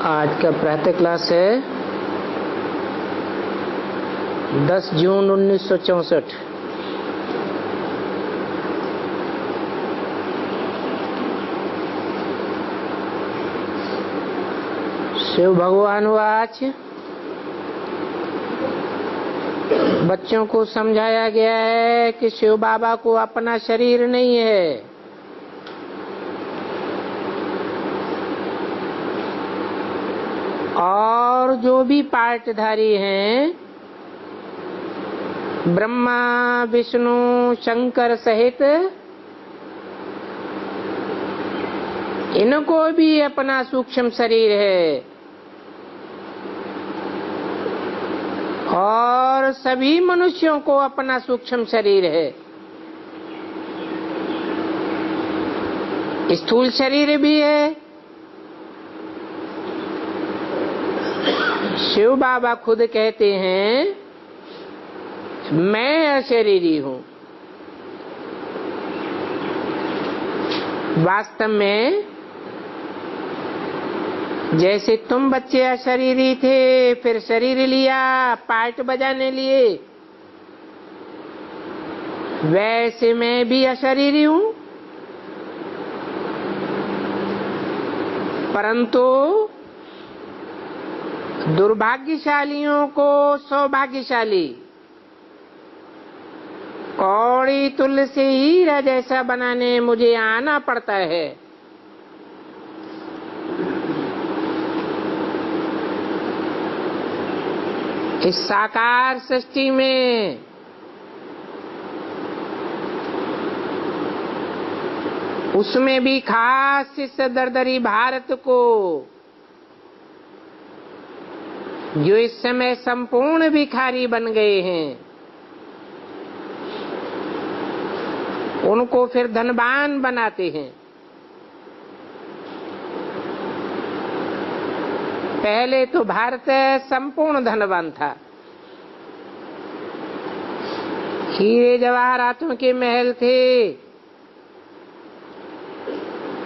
आज का प्रातः क्लास है 10 जून 1964। शिव भगवान आज बच्चों को समझाया गया है कि शिव बाबा को अपना शरीर नहीं है, और जो भी पार्टधारी हैं ब्रह्मा विष्णु शंकर सहित, इनको भी अपना सूक्ष्म शरीर है और सभी मनुष्यों को अपना सूक्ष्म शरीर है। स्थूल शरीर भी है। शिव बाबा खुद कहते हैं मैं अशरीरी हूं। वास्तव में जैसे तुम बच्चे अशरीरी थे, फिर शरीर लिया पार्ट बजाने लिए, वैसे मैं भी अशरीरी हूं। परंतु दुर्भाग्यशालियों को सौभाग्यशाली, कौड़ी तुलसी हीरा जैसा बनाने मुझे आना पड़ता है। इस साकार सृष्टि में उसमें भी खास इस दरदरी भारत को, जो इस समय संपूर्ण भिखारी बन गए हैं, उनको फिर धनवान बनाते हैं। पहले तो भारत संपूर्ण धनवान था। हीरे जवाहरातों के महल थे।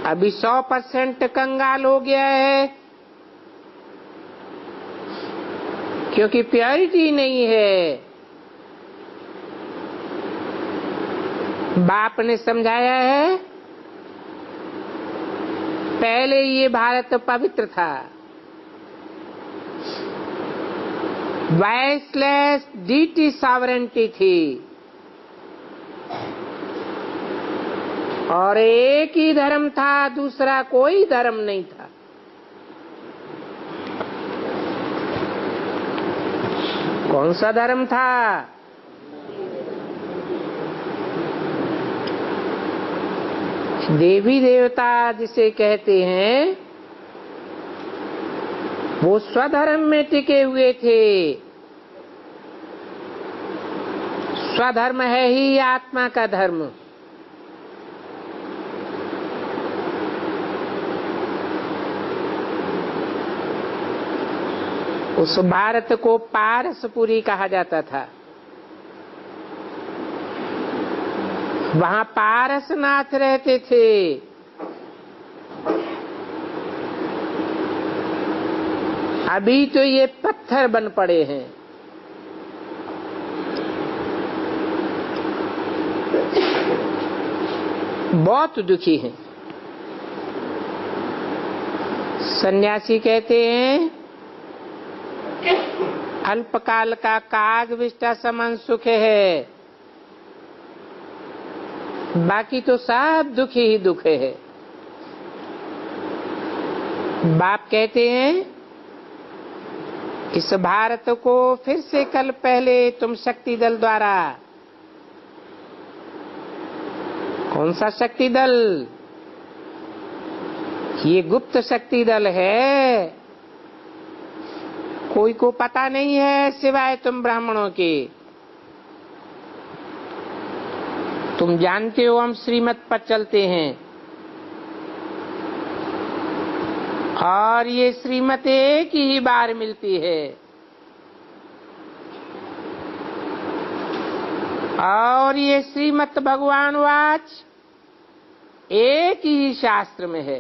अभी 100% कंगाल हो गया है, क्योंकि प्योरिटी नहीं है। बाप ने समझाया है पहले ये भारत पवित्र था, वाइसलेस डीटी सॉवरेंटी थी, और एक ही धर्म था, दूसरा कोई धर्म नहीं था। कौन सा धर्म था? देवी देवता जिसे कहते हैं, वो स्वधर्म में टिके हुए थे। स्वधर्म है ही आत्मा का धर्म। उस भारत को पारसपुरी कहा जाता था। वहां पारसनाथ रहते थे। अभी तो ये पत्थर बन पड़े हैं। बहुत दुखी हैं। सन्यासी कहते हैं अल्पकाल का काग विष्टा समान सुख है, बाकी तो सब दुख ही दुख है। बाप कहते हैं इस भारत को फिर से कल पहले तुम शक्ति दल द्वारा, कौन सा शक्ति दल? ये गुप्त शक्ति दल है, कोई को पता नहीं है सिवाय तुम ब्राह्मणों के। तुम जानते हो हम श्रीमत पर चलते हैं, और ये श्रीमत एक ही बार मिलती है, और ये श्रीमत भगवान वाच एक ही शास्त्र में है।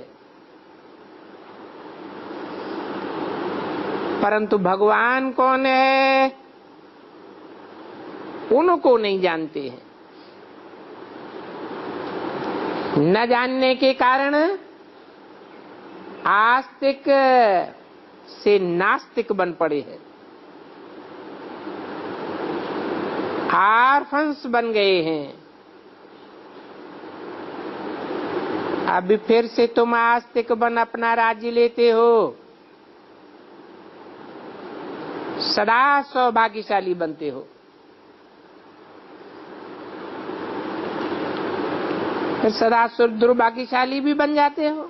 परंतु भगवान कौन है उनको नहीं जानते हैं। न जानने के कारण आस्तिक से नास्तिक बन पड़े हैं, आर्फंस बन गए हैं। अभी फिर से तुम आस्तिक बन अपना राज्य लेते हो, सदा सौभाग्यशाली बनते हो, फिर सदा दुर्भाग्यशाली भी बन जाते हो।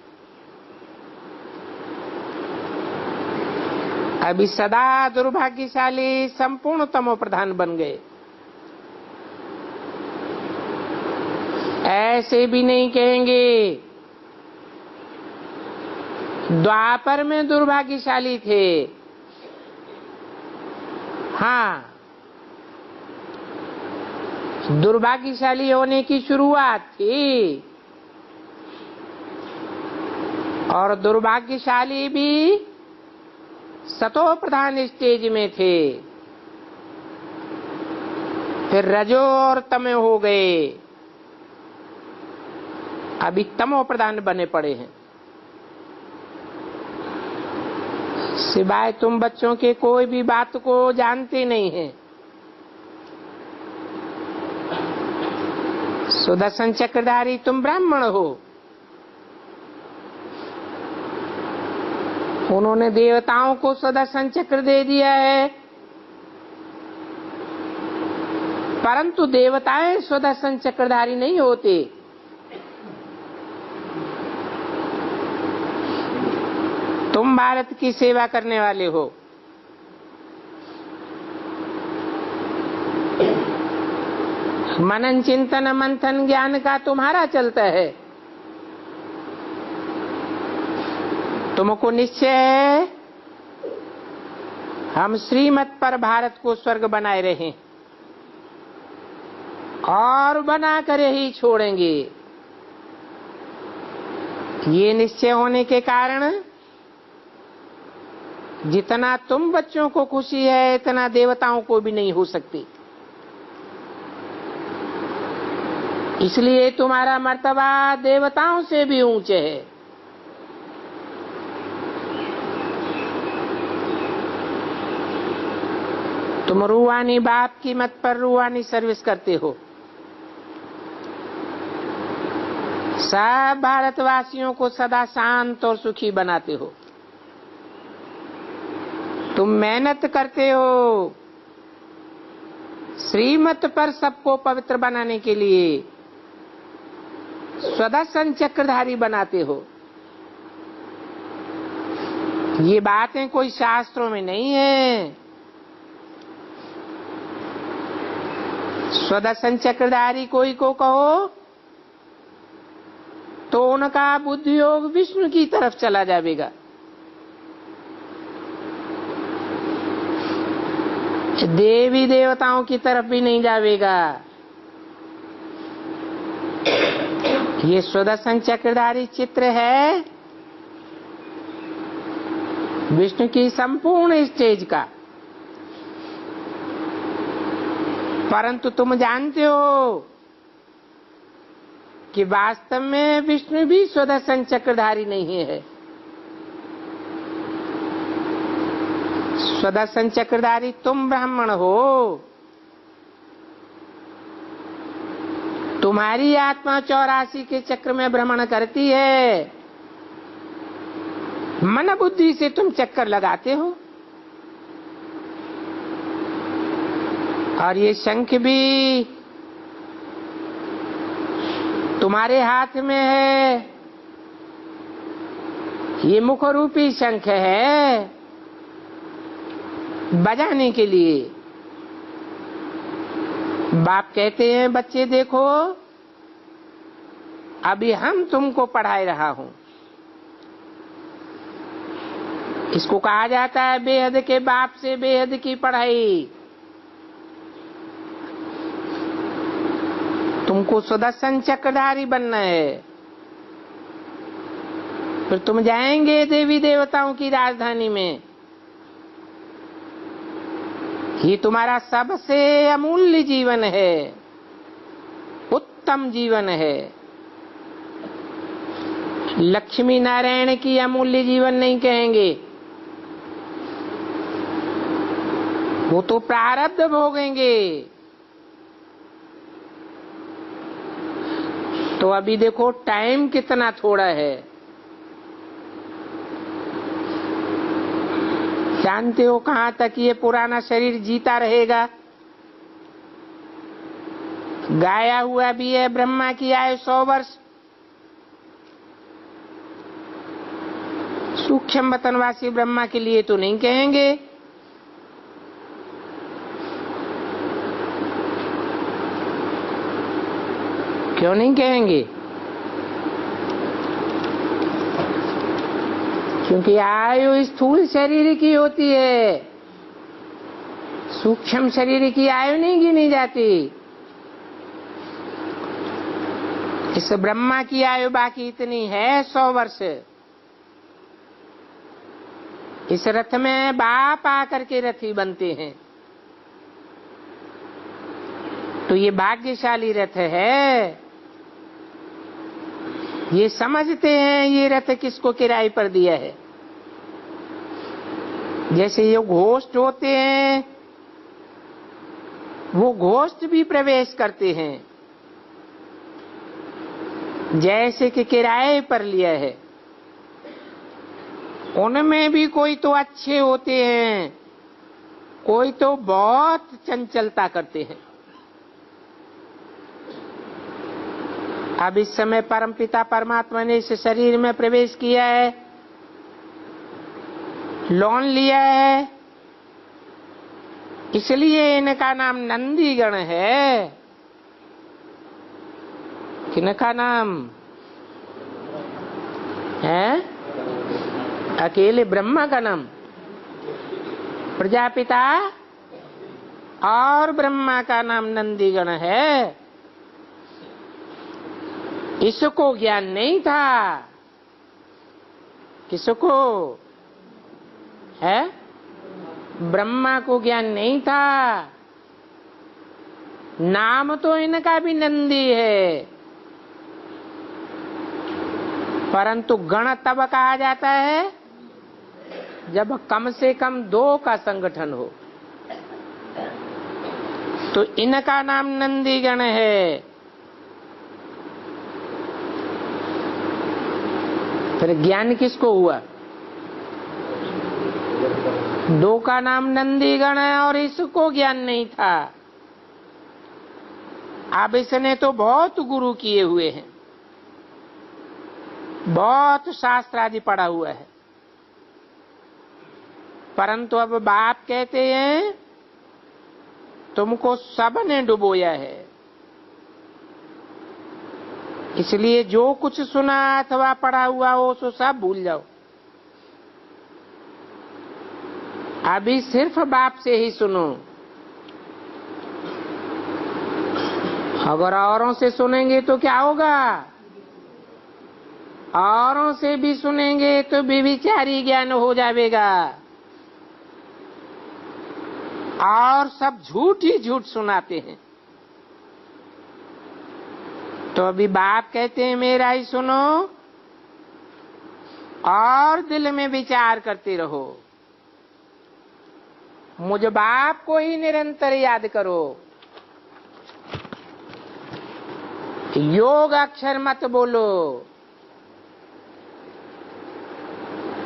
अभी सदा दुर्भाग्यशाली संपूर्ण तमो प्रधान बन गए। ऐसे भी नहीं कहेंगे द्वापर में दुर्भाग्यशाली थे। हाँ, दुर्भाग्यशाली होने की शुरुआत थी और दुर्भाग्यशाली भी सतो प्रधान स्टेज में थे, फिर रजो और तमो हो गए, अभी तमो प्रधान बने पड़े हैं। सिवाय तुम बच्चों के कोई भी बात को जानते नहीं हैं। सुदर्शन चक्रधारी तुम ब्राह्मण हो, उन्होंने देवताओं को सुदर्शन चक्र दे दिया है, परंतु देवताएं सुदर्शन चक्रधारी नहीं होते। तुम भारत की सेवा करने वाले हो, मनन चिंतन मंथन ज्ञान का तुम्हारा चलता है। तुमको निश्चय है हम श्रीमत पर भारत को स्वर्ग बनाए रहें और बना कर ही छोड़ेंगे। ये निश्चय होने के कारण जितना तुम बच्चों को खुशी है इतना देवताओं को भी नहीं हो सकती। इसलिए तुम्हारा मर्तबा देवताओं से भी ऊंचे है। तुम रूहानी बाप की मत पर रूहानी सर्विस करते हो। सब भारतवासियों को सदा शांत और सुखी बनाते हो। तुम मेहनत करते हो श्रीमत पर सबको पवित्र बनाने के लिए, सुदर्शन चक्रधारी बनाते हो। ये बातें कोई शास्त्रों में नहीं है। सुदर्शन चक्रधारी कोई को कहो तो उनका बुद्धि योग विष्णु की तरफ चला जाएगा। देवी देवताओं की तरफ भी नहीं जाएगा। ये सुदर्शन चक्रधारी चित्र है विष्णु की संपूर्ण स्टेज का, परंतु तुम जानते हो कि वास्तव में विष्णु भी सुदर्शन चक्रधारी नहीं है। सुदर्शन चक्रधारी तुम ब्राह्मण हो। तुम्हारी आत्मा 84 के चक्र में भ्रमण करती है। मन बुद्धि से तुम चक्कर लगाते हो और ये शंख भी तुम्हारे हाथ में है। ये मुख रूपी शंख है बजाने के लिए। बाप कहते हैं बच्चे देखो अभी हम तुमको पढ़ाई रहा हूं। इसको कहा जाता है बेहद के बाप से बेहद की पढ़ाई। तुमको सुदर्शन चक्रधारी बनना है। फिर तुम जाएंगे देवी देवताओं की राजधानी में ये तुम्हारा सबसे अमूल्य जीवन है, उत्तम जीवन है। लक्ष्मी नारायण की अमूल्य जीवन नहीं कहेंगे, वो तो प्रारब्ध भोगेंगे। तो अभी देखो टाइम कितना थोड़ा है। जानते हो कहां तक ये पुराना शरीर जीता रहेगा? गाया हुआ भी है ब्रह्मा की आयु 100 वर्ष। सूक्ष्म वतनवासी ब्रह्मा के लिए तो नहीं कहेंगे। क्यों नहीं कहेंगे? क्योंकि आयु स्थूल शरीर की होती है, सूक्ष्म शरीर की आयु नहीं गिनी जाती। इस ब्रह्मा की आयु बाकी इतनी है 100 वर्ष। इस रथ में बाप आकर के रथी बनते हैं, तो ये भाग्यशाली रथ है। ये समझते हैं ये रथ किसको किराए पर दिया है। जैसे ये घोस्ट होते हैं, वो घोस्ट भी प्रवेश करते हैं, जैसे कि किराए पर लिया है। उनमें भी कोई तो अच्छे होते हैं, कोई तो बहुत चंचलता करते हैं। अब इस समय परमपिता परमात्मा ने इस शरीर में प्रवेश किया है, लोन लिया है, इसलिए इनका नाम नंदीगण है। किनका नाम है? अकेले ब्रह्मा का नाम, प्रजापिता और ब्रह्मा का नाम नंदीगण है। इसको ज्ञान नहीं था। किसको है? ब्रह्मा को ज्ञान नहीं था। नाम तो इनका भी नंदी है, परंतु गण तब कहा जाता है जब कम से कम 2 का संगठन हो। तो इनका नाम नंदीगण है। फिर ज्ञान किसको हुआ? 2 का नाम नंदीगण है और इसको ज्ञान नहीं था। अब इसने तो बहुत गुरु किए हुए हैं, बहुत शास्त्र आदि पढ़ा हुआ है, परंतु अब बाप कहते हैं तुमको सबने डुबोया है। इसलिए जो कुछ सुना अथवा पढ़ा हुआ हो सो सब भूल जाओ। अभी सिर्फ बाप से ही सुनो। अगर औरों से सुनेंगे तो क्या होगा? औरों से भी सुनेंगे तो व्यभिचारी ज्ञान हो जाएगा, और सब झूठ ही झूठ सुनाते हैं। तो अभी बाप कहते हैं मेरा ही सुनो और दिल में विचार करते रहो। मुझ बाप को ही निरंतर याद करो। योग अक्षर मत बोलो।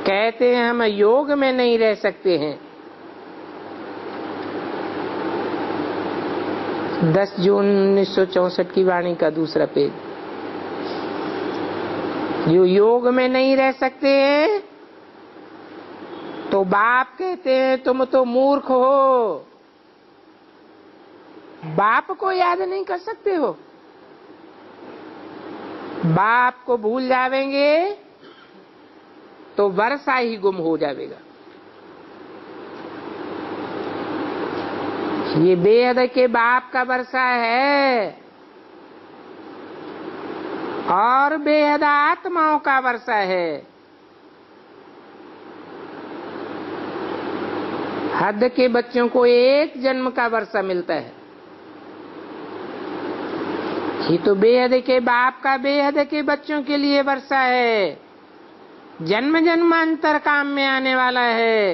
कहते हैं हम योग में नहीं रह सकते हैं। 10 जून 1964 की वाणी का दूसरा पेज। जो योग में नहीं रह सकते तो बाप कहते हैं तुम तो मूर्ख हो, बाप को याद नहीं कर सकते हो। बाप को भूल जावेंगे तो वर्षा ही गुम हो जाएगा। ये बेहद के बाप का वर्षा है और बेहद आत्माओं का वर्षा है। हद के बच्चों को एक जन्म का वर्षा मिलता है। ये तो बेहद के बाप का बेहद के बच्चों के लिए वर्षा है, जन्म जन्मांतर काम में आने वाला है।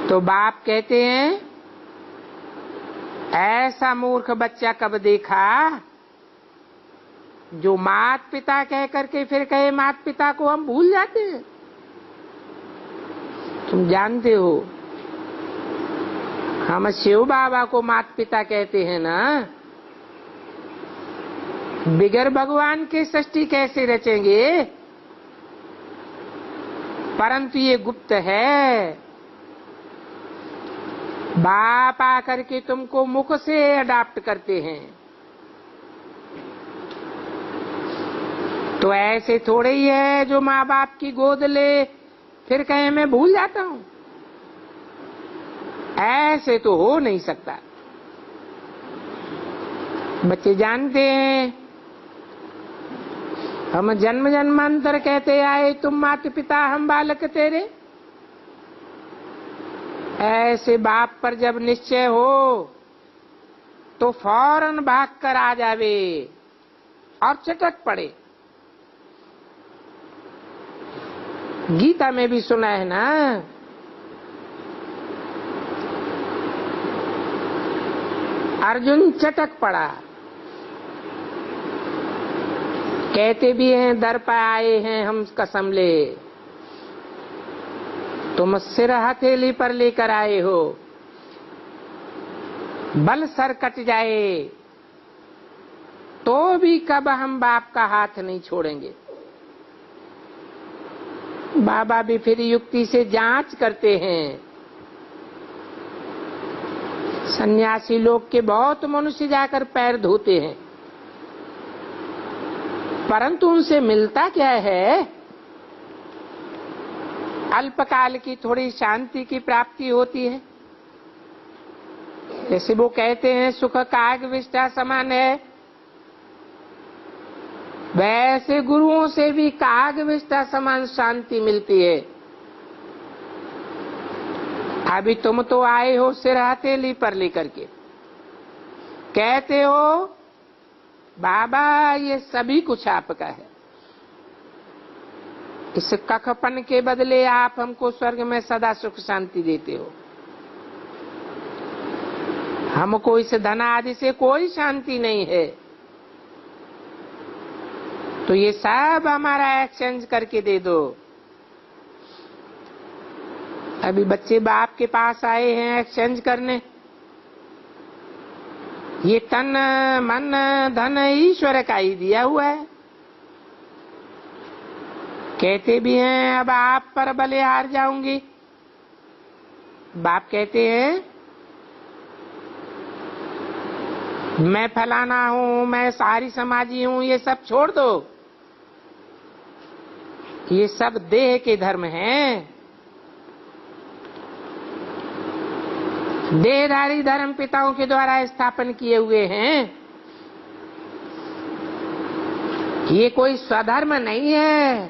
तो बाप कहते हैं ऐसा मूर्ख बच्चा कब देखा जो मात पिता कह करके फिर कहे मात पिता को हम भूल जाते हैं। तुम जानते हो हम शिव बाबा को मात पिता कहते हैं ना, बिगर भगवान के सृष्टि कैसे रचेंगे। परंतु ये गुप्त है, बाप आकर के तुमको मुख से अडॉप्ट करते हैं। तो ऐसे थोड़े ही है जो माँ बाप की गोद ले फिर कहे मैं भूल जाता हूं, ऐसे तो हो नहीं सकता। बच्चे जानते हैं हम जन्म जन्मांतर कहते आए तुम माता पिता हम बालक तेरे। ऐसे बाप पर जब निश्चय हो तो फौरन भाग कर आ जावे और चटक पड़े। गीता में भी सुना है ना, अर्जुन चटक पड़ा। कहते भी हैं दर पर आए हैं हम कसम ले, तुम सिर हथेली पर लेकर आए हो, बल सर कट जाए तो भी कब हम बाप का हाथ नहीं छोड़ेंगे। बाबा भी फिर युक्ति से जांच करते हैं। सन्यासी लोग के बहुत मनुष्य जाकर पैर धोते हैं, परंतु उनसे मिलता क्या है, अल्पकाल की थोड़ी शांति की प्राप्ति होती है। जैसे वो कहते हैं सुख काग विष्ठा समान है, वैसे गुरुओं से भी काग विष्ठा समान शांति मिलती है। अभी तुम तो आए हो सिर हथेली पर लेकर के, कहते हो बाबा ये सभी कुछ आपका है, इस कखपन के बदले आप हमको स्वर्ग में सदा सुख शांति देते हो। हमको इस धन आदि से कोई शांति नहीं है, तो ये सब हमारा एक्सचेंज करके दे दो। अभी बच्चे बाप के पास आए हैं एक्सचेंज करने। ये तन मन धन ईश्वर का ही दिया हुआ है। कहते भी हैं अब आप पर बलिहार जाऊंगी। बाप कहते हैं मैं फलाना हूं, मैं सारी समाजी हूं, ये सब छोड़ दो। ये सब देह के धर्म हैं। देहधारी धर्म पिताओं के द्वारा स्थापन किए हुए हैं। ये कोई स्वधर्म नहीं है,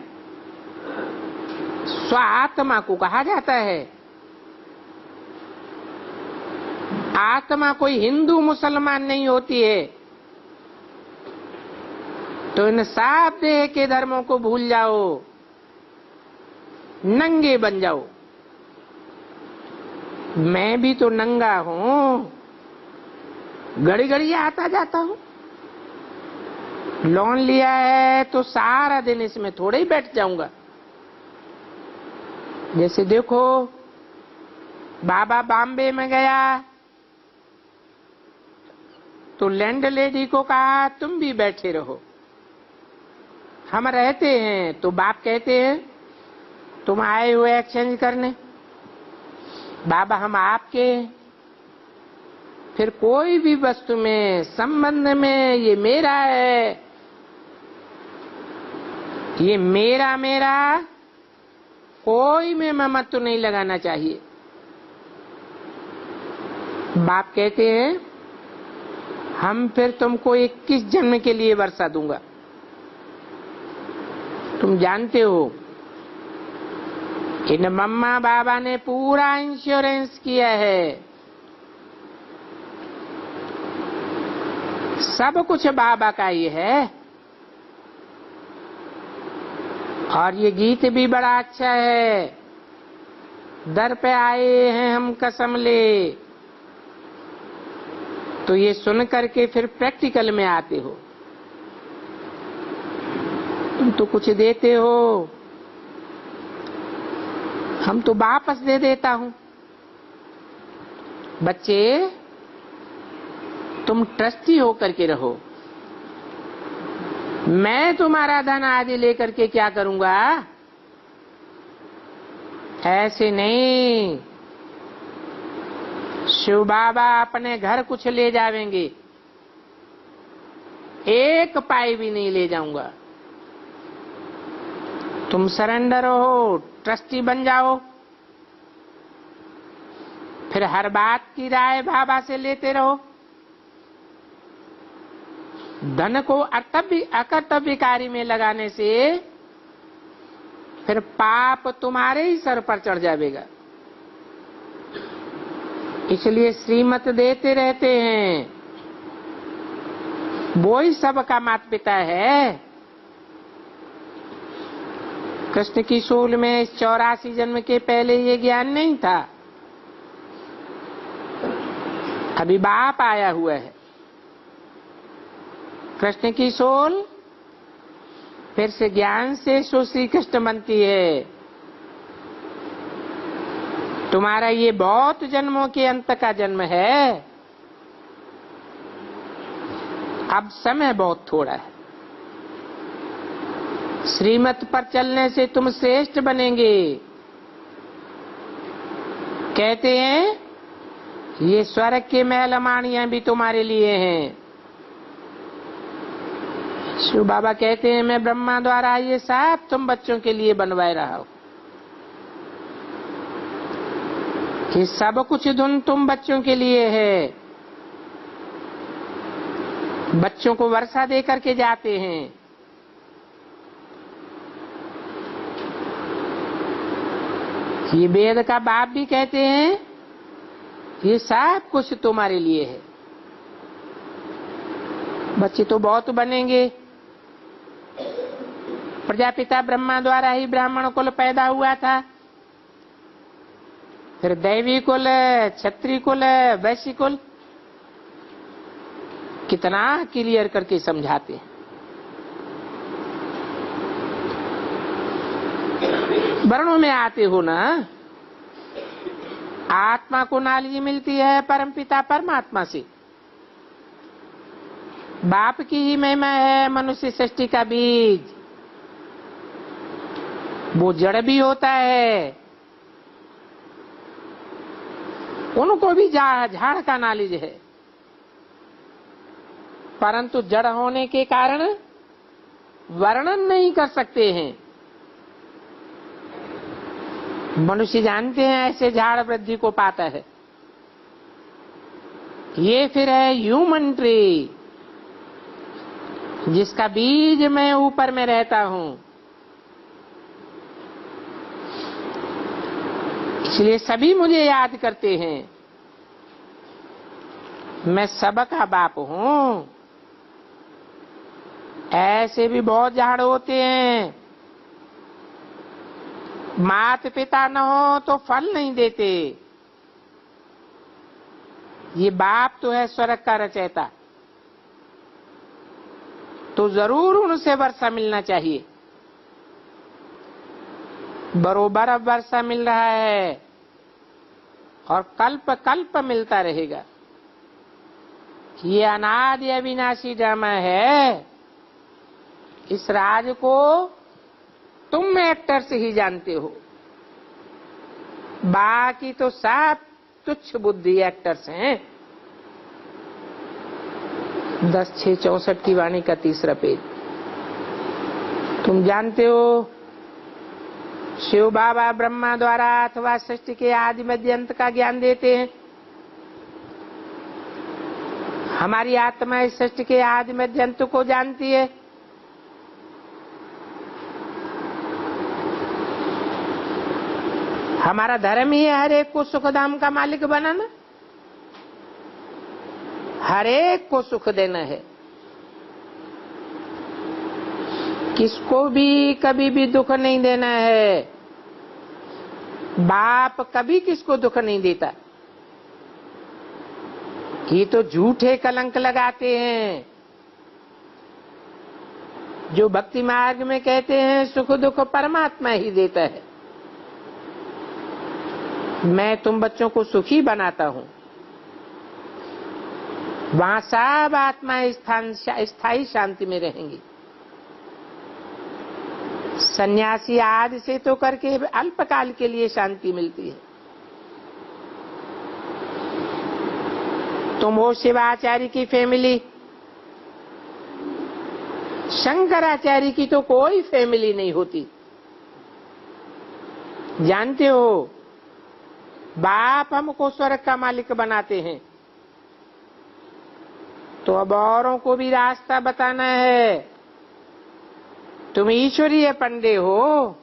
स्व आत्मा को कहा जाता है। आत्मा कोई हिंदू मुसलमान नहीं होती है। तो इन सब देह के धर्मों को भूल जाओ, नंगे बन जाओ। मैं भी तो नंगा हूं, घड़ी घड़ी आता जाता हूं। लोन लिया है तो सारा दिन इसमें थोड़े ही बैठ जाऊंगा। जैसे देखो बाबा बॉम्बे में गया तो लैंड लेडी को कहा तुम भी बैठे रहो। हम रहते हैं तो बाप कहते हैं तुम आए हुए एक्सचेंज करने, बाबा हम आपके। फिर कोई भी वस्तु में संबंध में ये मेरा है, ये मेरा मेरा कोई में ममत्व नहीं लगाना चाहिए। बाप कहते हैं हम फिर तुमको 21 जन्म के लिए वर्षा दूंगा। तुम जानते हो इन मम्मा बाबा ने पूरा इंश्योरेंस किया है, सब कुछ बाबा का ही है। और ये गीत भी बड़ा अच्छा है, दर पे आए हैं हम कसम ले। तो ये सुन करके फिर प्रैक्टिकल में आते हो। तुम तो कुछ देते हो, हम तो वापस दे देता हूं। बच्चे, तुम ट्रस्टी होकर के रहो, मैं तुम्हारा धन आदि लेकर के क्या करूंगा? ऐसे नहीं। शिव बाबा अपने घर कुछ ले जावेंगे, एक पाई भी नहीं ले जाऊंगा। तुम सरेंडर हो, ट्रस्टी बन जाओ, फिर हर बात की राय बाबा से लेते रहो। धन को अकर्तव्यकारी में लगाने से फिर पाप तुम्हारे ही सर पर चढ़ जाएगा। इसलिए श्रीमत देते रहते हैं, वो ही सबका माता पिता है। कृष्ण की सूल में इस 84 जन्म के पहले ये ज्ञान नहीं था, अभी बाप आया हुआ है। कृष्ण की सोल फिर से ज्ञान से श्री कृष्ण बनती है। तुम्हारा ये बहुत जन्मों के अंत का जन्म है, अब समय बहुत थोड़ा है। श्रीमत पर चलने से तुम श्रेष्ठ बनेंगे। कहते हैं ये स्वर्ग के महल माणियां भी तुम्हारे लिए हैं। शिव बाबा कहते हैं मैं ब्रह्मा द्वारा ये सब तुम बच्चों के लिए बनवाए रहा हूं। ये सब कुछ धुन तुम बच्चों के लिए है। बच्चों को वर्षा दे करके जाते हैं। ये वेद का बाप भी कहते हैं ये सब कुछ तुम्हारे लिए है। बच्चे तो बहुत बनेंगे। प्रजापिता ब्रह्मा द्वारा ही ब्राह्मण कुल पैदा हुआ था, फिर दैवी कुल, क्षत्रिय कुल, वैश्य कुल। कितना क्लियर करके समझाते हैं। वर्णों में आते हो ना, आत्मा को नॉलेज मिलती है परमपिता परमात्मा से। बाप की ही महिमा है मनुष्य सृष्टि का बीज। वो जड़ भी होता है, उनको भी झाड़ का नॉलेज है, परंतु जड़ होने के कारण वर्णन नहीं कर सकते हैं। मनुष्य जानते हैं ऐसे झाड़ वृद्धि को पाता है। ये फिर है ह्यूमन ट्री, जिसका बीज मैं ऊपर में रहता हूं। इसलिए सभी मुझे याद करते हैं, मैं सबका बाप हूं। ऐसे भी बहुत झाड़ होते हैं, माता पिता न हो तो फल नहीं देते। ये बाप तो है स्वर्ग का रचयिता, तो जरूर उनसे वर्षा मिलना चाहिए। बरोबर अब वर्षा मिल रहा है और कल्प कल्प मिलता रहेगा। ये अनादि अविनाशी ड्रामा है। इस राज को तुम एक्टर्स ही जानते हो, बाकी तो सब तुच्छ बुद्धि एक्टर्स हैं। 10/6/64 की वाणी का 3रा पेज। तुम जानते हो शिव बाबा ब्रह्मा द्वारा अथवा सृष्टि के आदि मध्य अंत का ज्ञान देते हैं। हमारी आत्मा इस सृष्टि के आदि मध्य अंत को जानती है। हमारा धर्म ही है हर एक को सुख धाम का मालिक बनाना, हर एक को सुख देना है। किसको भी कभी भी दुख नहीं देना है। बाप कभी किसको दुख नहीं देता। ये तो झूठे कलंक लगाते हैं जो भक्ति मार्ग में कहते हैं सुख दुख परमात्मा ही देता है। मैं तुम बच्चों को सुखी बनाता हूं। वहां सब आत्माएं स्थायी शांति में रहेंगी। सन्यासी आदि से तो करके अल्पकाल के लिए शांति मिलती है। तुम हो शिवाचार्य की फैमिली, शंकराचार्य की तो कोई फैमिली नहीं होती। जानते हो बाप हमको स्वर्ग का मालिक बनाते हैं तो अब औरों को भी रास्ता बताना है। तुम ईश्वरीय पंडे हो।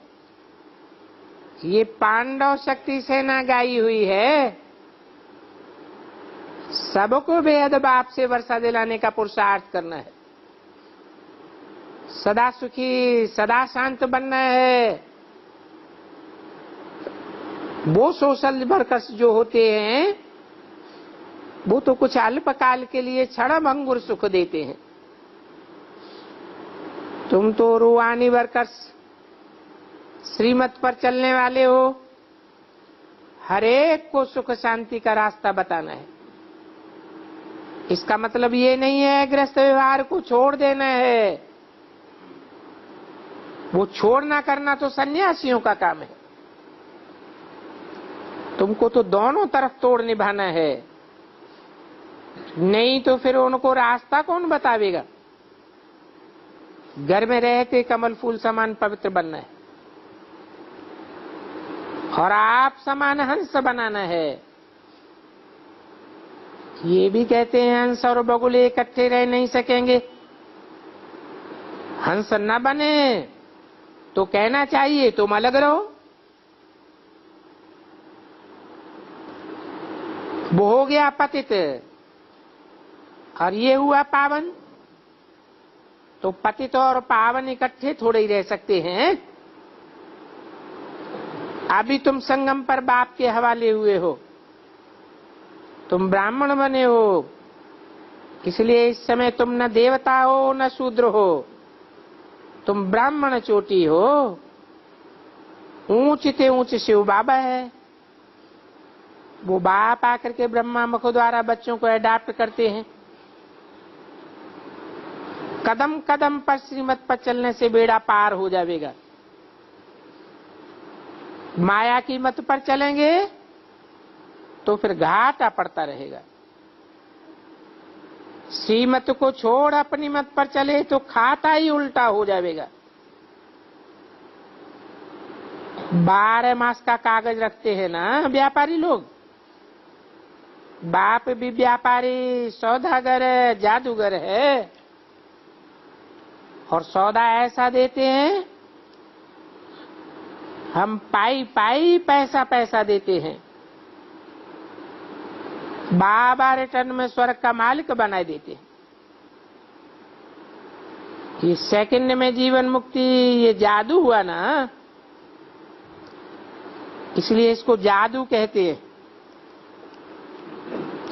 ये पांडव शक्ति सेना गाई हुई है। सबको बेहद बाप से वर्षा दिलाने का पुरुषार्थ करना है। सदा सुखी सदा शांत बनना है। वो सोशल वर्कर्स जो होते हैं वो तो कुछ अल्पकाल के लिए क्षणभंगुर सुख देते हैं। तुम तो रूहानी वर्कर्स श्रीमत पर चलने वाले हो। हर एक को सुख शांति का रास्ता बताना है। इसका मतलब ये नहीं है गृहस्थ व्यवहार को छोड़ देना है। वो छोड़ना करना तो सन्यासियों का काम है। तुमको तो दोनों तरफ तोड़ निभाना है। नहीं तो फिर उनको रास्ता कौन बतावेगा। घर में रहते कमल फूल समान पवित्र बनना है और आप समान हंस बनाना है। ये भी कहते हैं हंस और बगुले इकट्ठे रह नहीं सकेंगे। हंस न बने तो कहना चाहिए तुम अलग रहो। वो हो गया पतित और ये हुआ पावन। तो पतित और पावन इकट्ठे थोड़े ही रह सकते हैं। अभी तुम संगम पर बाप के हवाले हुए हो। तुम ब्राह्मण बने हो, इसलिए इस समय तुम न देवता हो न शूद्र हो। तुम ब्राह्मण चोटी हो। ऊंच से ऊंच शिव बाबा है। वो बाप आकर के ब्रह्मा मुख द्वारा बच्चों को अडॉप्ट करते हैं। कदम कदम पर श्रीमत पर चलने से बेड़ा पार हो जाएगा। माया की मत पर चलेंगे तो फिर घाटा पड़ता रहेगा। श्रीमत को छोड़ अपनी मत पर चले तो खाता ही उल्टा हो जाएगा। 12 मास का कागज रखते हैं ना व्यापारी लोग। बाप भी व्यापारी सौदागर जादूगर है और सौदा ऐसा देते हैं हम पाई पाई पैसा पैसा देते हैं। बाबा रिटर्न में स्वर्ग का मालिक बना देते हैं। ये सेकंड में जीवन मुक्ति ये जादू हुआ ना, इसलिए इसको जादू कहते हैं।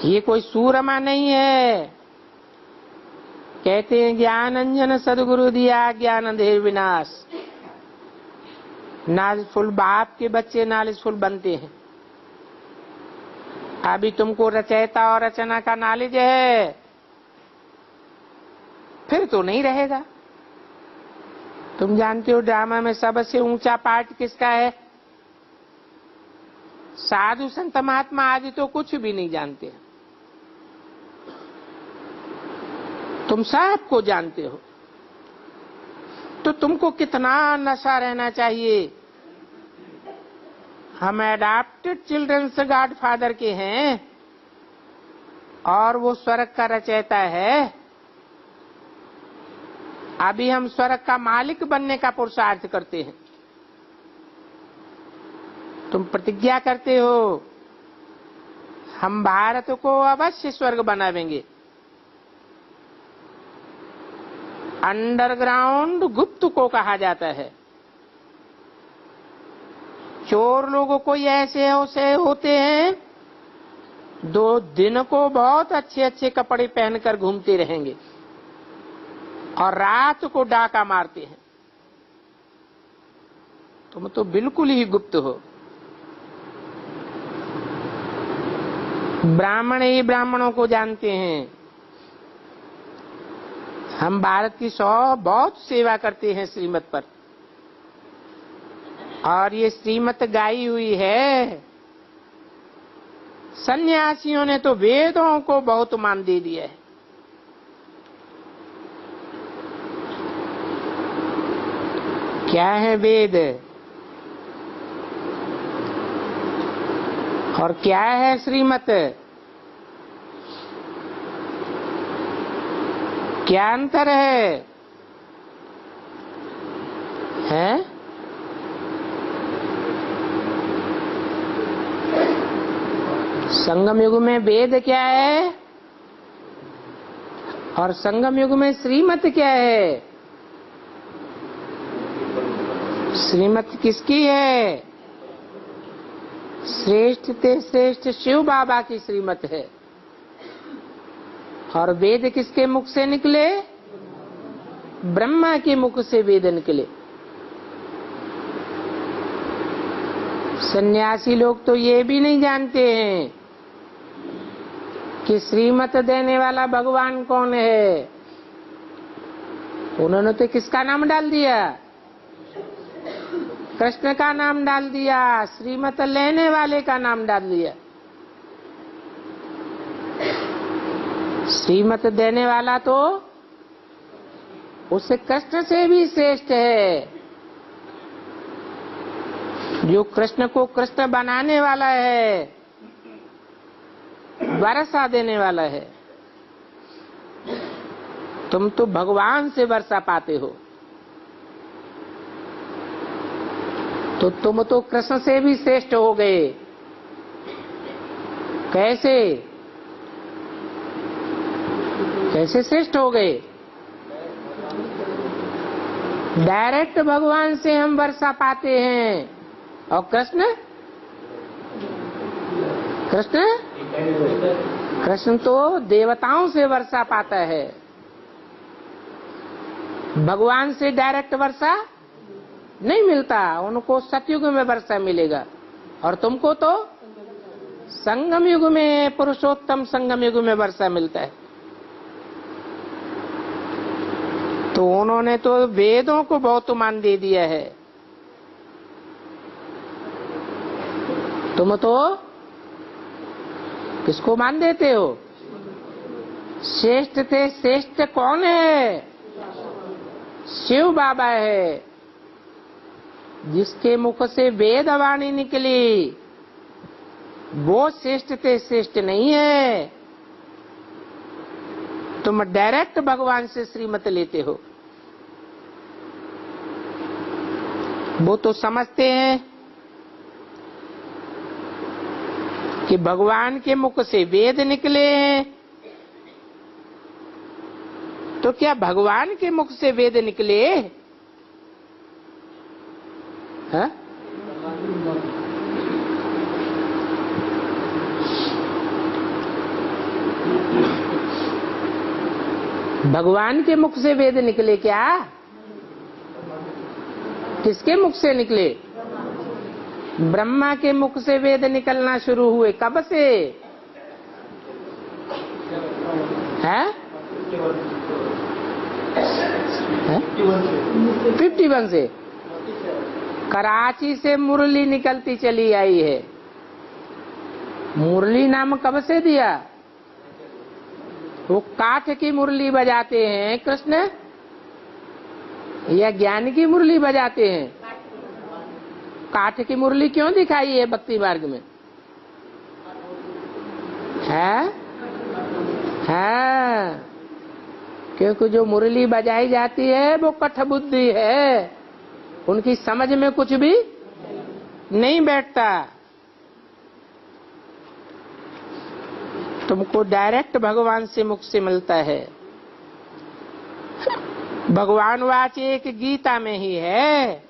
ये कोई सूरमा नहीं है। कहते हैं ज्ञान अंजन सदगुरु दिया ज्ञान अंधेर विनाश। नॉलेजफुल बाप के बच्चे नॉलेजफुल बनते हैं। अभी तुमको रचयिता और रचना का नॉलेज है, फिर तो नहीं रहेगा। तुम जानते हो ड्रामा में सबसे ऊंचा पार्ट किसका है? साधु संत महात्मा आदि तो कुछ भी नहीं जानते। तुम सबको जानते हो, तो तुमको कितना नशा रहना चाहिए। हम एडॉप्टेड चिल्ड्रंस गॉड फादर के हैं और वो स्वर्ग का रचयिता है। अभी हम स्वर्ग का मालिक बनने का पुरुषार्थ करते हैं। तुम प्रतिज्ञा करते हो हम भारत को अवश्य स्वर्ग बनावेंगे। अंडरग्राउंड गुप्त को कहा जाता है। चोर लोगों को ऐसे होते हैं 2 दिन को बहुत अच्छे अच्छे कपड़े पहनकर घूमते रहेंगे और रात को डाका मारते हैं। तुम तो बिल्कुल ही गुप्त हो। ब्राह्मण ही ब्राह्मणों को जानते हैं। हम भारत की बहुत सेवा करते हैं श्रीमत पर, और ये श्रीमत गाई हुई है। सन्यासियों ने तो वेदों को बहुत मान दे दिया है। क्या है वेद और क्या है श्रीमत? क्या अंतर है? हैं? संगम युग में वेद क्या है और संगम युग में श्रीमत क्या है? श्रीमत किसकी है? श्रेष्ठ ते श्रेष्ठ शिव बाबा की श्रीमत है। और वेद किसके मुख से निकले? ब्रह्मा के मुख से वेद निकले। सन्यासी लोग तो ये भी नहीं जानते हैं कि श्रीमत देने वाला भगवान कौन है। उन्होंने तो किसका नाम डाल दिया? कृष्ण का नाम डाल दिया। श्रीमत लेने वाले का नाम डाल दिया। श्रीमत देने वाला तो उससे कृष्ण से भी श्रेष्ठ है। जो कृष्ण को कृष्ण बनाने वाला है, वर्षा देने वाला है। तुम तो भगवान से वर्षा पाते हो, तो तुम तो कृष्ण से भी श्रेष्ठ हो गए। कैसे कैसे श्रेष्ठ हो गए? डायरेक्ट भगवान से हम वर्षा पाते हैं। और कृष्ण कृष्ण तो देवताओं से वर्षा पाता है। भगवान से डायरेक्ट वर्षा नहीं मिलता। उनको सतयुग में वर्षा मिलेगा और तुमको तो संगम युग में, पुरुषोत्तम संगम युग में वर्षा मिलता है। तो उन्होंने तो वेदों को बहुत मान दे दिया है। तुम तो किसको मान देते हो? श्रेष्ठ थे श्रेष्ठ कौन है? शिव बाबा है, जिसके मुख से वेद वाणी निकली। वो श्रेष्ठ थे श्रेष्ठ नहीं है। तुम डायरेक्ट भगवान से श्रीमत लेते हो। वो तो समझते हैं कि भगवान के मुख से वेद निकले हैं। तो क्या भगवान के मुख से वेद निकले? हाँ? भगवान के मुख से वेद निकले क्या? किसके मुख से निकले? ब्रह्मा के मुख से वेद निकलना शुरू हुए। कब से? है 51 से। कराची से मुरली निकलती चली आई है। मुरली नाम कब से दिया? वो काठ की मुरली बजाते हैं कृष्ण या ज्ञान की मुरली बजाते हैं? काठ की मुरली क्यों दिखाई है भक्ति मार्ग में? है क्योंकि जो मुरली बजाई जाती है वो कठ बुद्धि है। उनकी समझ में कुछ भी नहीं बैठता। तुमको डायरेक्ट भगवान से मुख से मिलता है। भगवान वाच एक गीता में ही है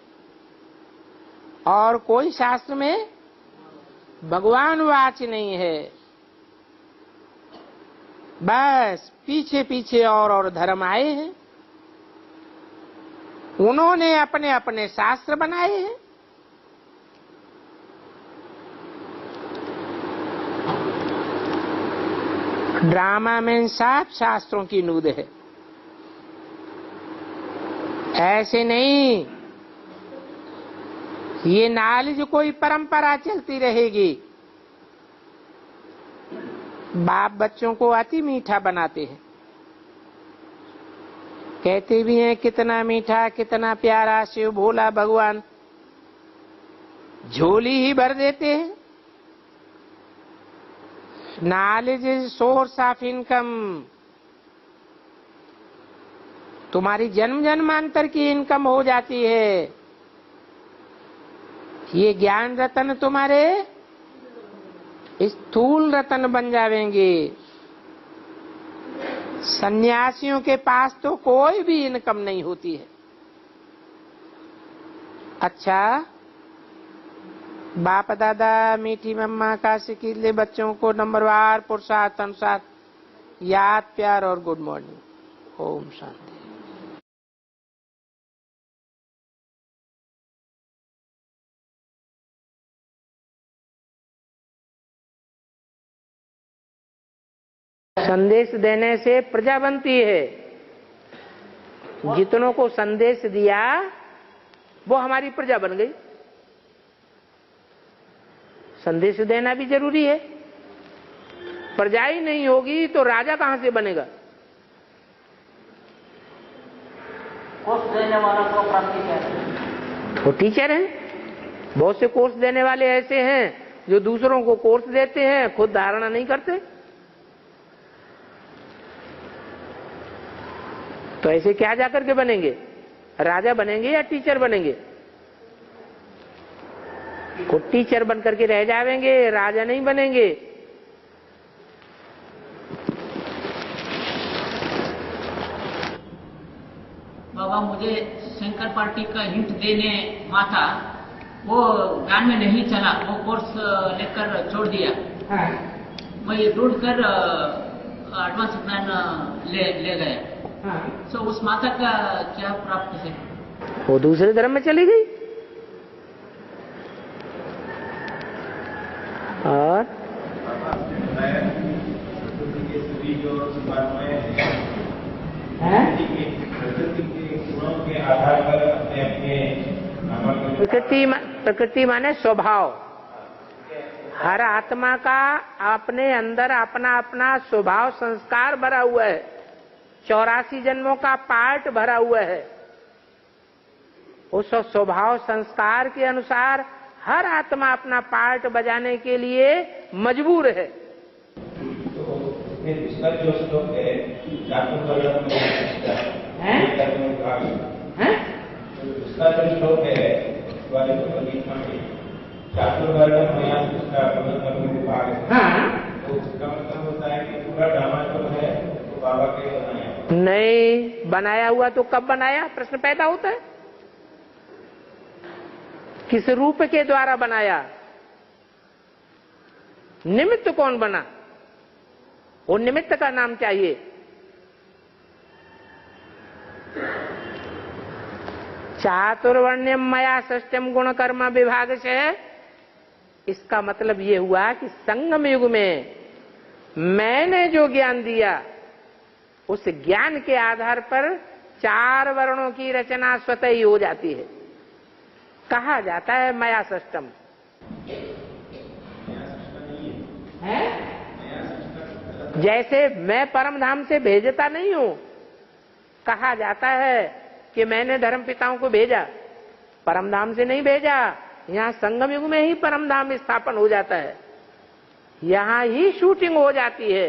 और कोई शास्त्र में भगवान वाच नहीं है। बस पीछे पीछे और धर्म आए हैं। उन्होंने अपने अपने शास्त्र बनाए हैं। ड्रामा में साफ शास्त्रों की नूद है। ऐसे नहीं, ये नॉलेज कोई परंपरा चलती रहेगी। बाप बच्चों को अति मीठा बनाते हैं, कहते भी हैं कितना मीठा कितना प्यारा शिव भोला भगवान, झोली ही भर देते हैं। Knowledge is source of income. तुम्हारी जन्म जन्मांतर की इनकम हो जाती है। ये ज्ञान रतन तुम्हारे स्थूल रतन बन जावेंगे। सन्यासियों के पास तो कोई भी इनकम नहीं होती है। अच्छा, बाप दादा मीठी मम्मा का सिकीले बच्चों को नंबरवार पुरुषार्थ अनुसार याद प्यार और गुड मॉर्निंग। ओम शांति। संदेश देने से प्रजा बनती है। जितनों को संदेश दिया वो हमारी प्रजा बन गई। संदेश देना भी जरूरी है। प्रजा ही नहीं होगी तो राजा कहां से बनेगा? कोर्स देने वाला को प्राप्ति क्या है? वो टीचर हैं। बहुत से कोर्स देने वाले ऐसे हैं जो दूसरों को कोर्स देते हैं, खुद धारणा नहीं करते। तो ऐसे क्या जाकर के बनेंगे? राजा बनेंगे या टीचर बनेंगे? खुद टीचर बन करके रह जाएंगे, राजा नहीं बनेंगे। बाबा मुझे शंकर पार्टी का हिंट देने माता वो ज्ञान में नहीं चला, वो कोर्स लेकर छोड़ दिया। हाँ। मैं ढूंढ कर एडवांस ज्ञान ले गया। हाँ। तो उस माता का क्या प्राप्त है? वो दूसरे धर्म में चली गई। और प्रकृति माने स्वभाव। हर आत्मा का अपने अंदर अपना अपना स्वभाव संस्कार भरा हुआ है। 84 जन्मों का पार्ट भरा हुआ है। उस स्वभाव संस्कार के अनुसार हर आत्मा अपना पार्ट बजाने के लिए मजबूर है। इसका जो श्लोक है इसका जो श्लोक है तो उसका मतलब होता है कि पूरा ड्रामा जो है तो बाबा के बनाया नहीं बनाया हुआ तो कब बनाया? प्रश्न पैदा होता है। किस रूप के द्वारा बनाया? निमित्त कौन बना? वो निमित्त का नाम चाहिए। चातुर्वर्ण्यम मया षष्ठ्यम गुण कर्म विभाग से इसका मतलब ये हुआ कि संगम युग में मैंने जो ज्ञान दिया उस ज्ञान के आधार पर 4 वर्णों की रचना स्वतः ही हो जाती है। कहा जाता है मया षष्ठम है। जैसे मैं परम धाम से भेजता नहीं हूं, कहा जाता है कि मैंने धर्म पिताओं को भेजा, परम धाम से नहीं भेजा। यहाँ संगम युग में ही परम धाम स्थापन हो जाता है। यहाँ ही शूटिंग हो जाती है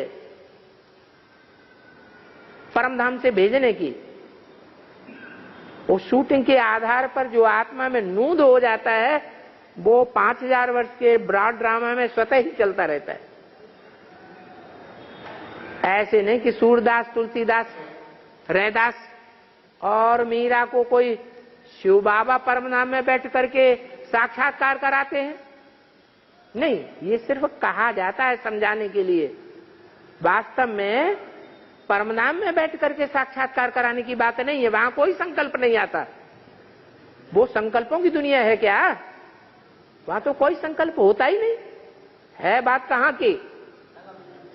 परम धाम से भेजने की। उस शूटिंग के आधार पर जो आत्मा में नूद हो जाता है वो 5000 वर्ष के ब्रॉड ड्रामा में स्वतः ही चलता रहता है। ऐसे नहीं कि सूरदास, तुलसीदास, रैदास और मीरा को कोई शिव बाबा परमधाम में बैठ करके साक्षात्कार कराते हैं। नहीं, ये सिर्फ कहा जाता है समझाने के लिए। वास्तव में परमधाम में बैठ करके साक्षात्कार कराने की बात नहीं है। वहां कोई संकल्प नहीं आता। वो संकल्पों की दुनिया है क्या? वहां तो कोई संकल्प होता ही नहीं है। बात कहां की?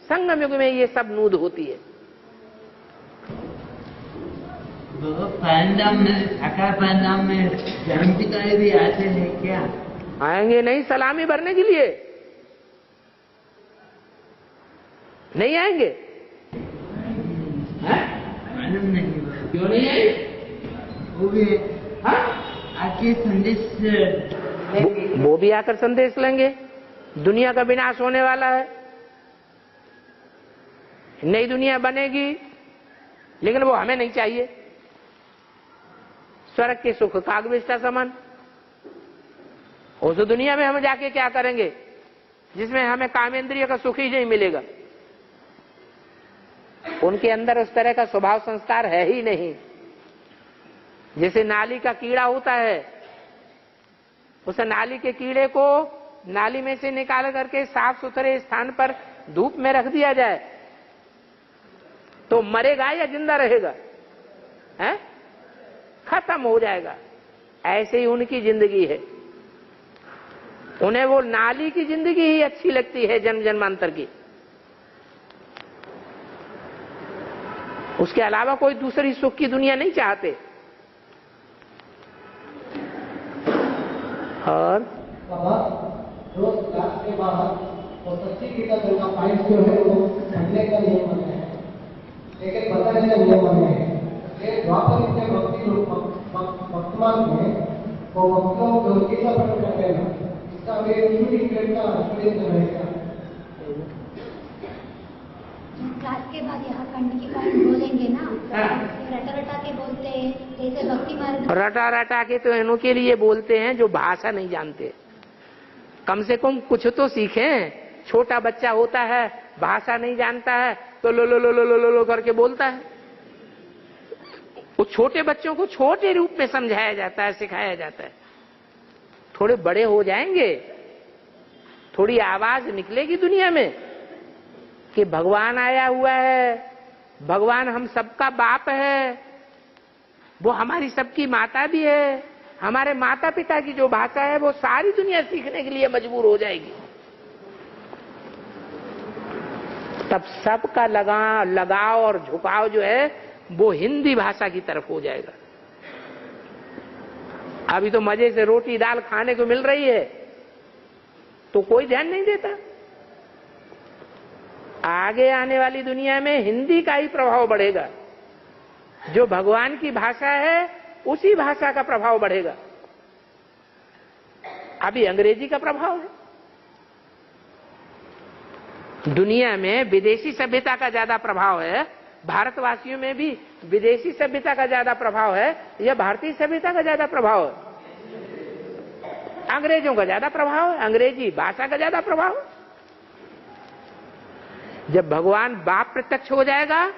संगम युग में ये सब नूद होती है। परमधाम में, साकार परमधाम में जन्म पिता भी आते हैं क्या? आएंगे नहीं, सलामी भरने के लिए नहीं आएंगे। मालूम नहीं। क्यों नहीं आएंगे? वो भी आके संदेश वो भी आकर संदेश लेंगे। दुनिया का विनाश होने वाला है, नई दुनिया बनेगी, लेकिन वो हमें नहीं चाहिए। स्वर्ग के सुख कागविष्टा समान। उस दुनिया में हम जाके क्या करेंगे जिसमें हमें कामेंद्रिय का सुख ही नहीं मिलेगा? उनके अंदर उस तरह का स्वभाव संस्कार है ही नहीं। जैसे नाली का कीड़ा होता है, उस नाली के कीड़े को नाली में से निकाल करके साफ सुथरे स्थान पर धूप में रख दिया जाए तो मरेगा या जिंदा रहेगा? है? खत्म हो जाएगा। ऐसे ही उनकी जिंदगी है। उन्हें वो नाली की जिंदगी ही अच्छी लगती है, जन्म जन्मांतर की। उसके अलावा कोई दूसरी सुख की दुनिया नहीं चाहते। और रोज क्लास के बाहर वो 70 का पॉइंट जो है वो पढ़ने का नियम बना है, लेकिन बताने का नियम बना है। ये द्वापर के भक्ति वर्तमान में वो भक्तों को कैसा प्रकट करते हैं, इसका वे यूनिट का एक्सपीरियंस रहेगा। क्लास के बाद यहाँ खंड के बाद बोलेंगे ना, रटा रटा के बोलते हैं, जैसे भक्ति मार्ग। रटा रटा के तो इनके लिए बोलते हैं जो भाषा नहीं जानते। कम से कम कुछ तो सीखें। छोटा बच्चा होता है, भाषा नहीं जानता है, तो लो लो लो लो लो लो लो करके बोलता है। वो छोटे बच्चों को छोटे रूप में समझाया जाता है, सिखाया जाता है। थोड़े बड़े हो जाएंगे, थोड़ी आवाज निकलेगी दुनिया में कि भगवान आया हुआ है, भगवान हम सबका बाप है, वो हमारी सबकी माता भी है। हमारे माता पिता की जो भाषा है वो सारी दुनिया सीखने के लिए मजबूर हो जाएगी। तब सबका लगाव और झुकाव जो है वो हिंदी भाषा की तरफ हो जाएगा। अभी तो मजे से रोटी दाल खाने को मिल रही है तो कोई ध्यान नहीं देता। आगे आने वाली दुनिया में हिंदी का ही प्रभाव बढ़ेगा। जो भगवान की भाषा है उसी भाषा का प्रभाव बढ़ेगा। अभी अंग्रेजी का प्रभाव है। दुनिया में विदेशी सभ्यता का ज्यादा प्रभाव है, भारतवासियों में भी विदेशी सभ्यता का ज्यादा प्रभाव है या भारतीय सभ्यता का ज्यादा प्रभाव है? अंग्रेजों का ज्यादा प्रभाव है, अंग्रेजी भाषा का ज्यादा प्रभाव है। जब भगवान बाप प्रत्यक्ष हो जाएगा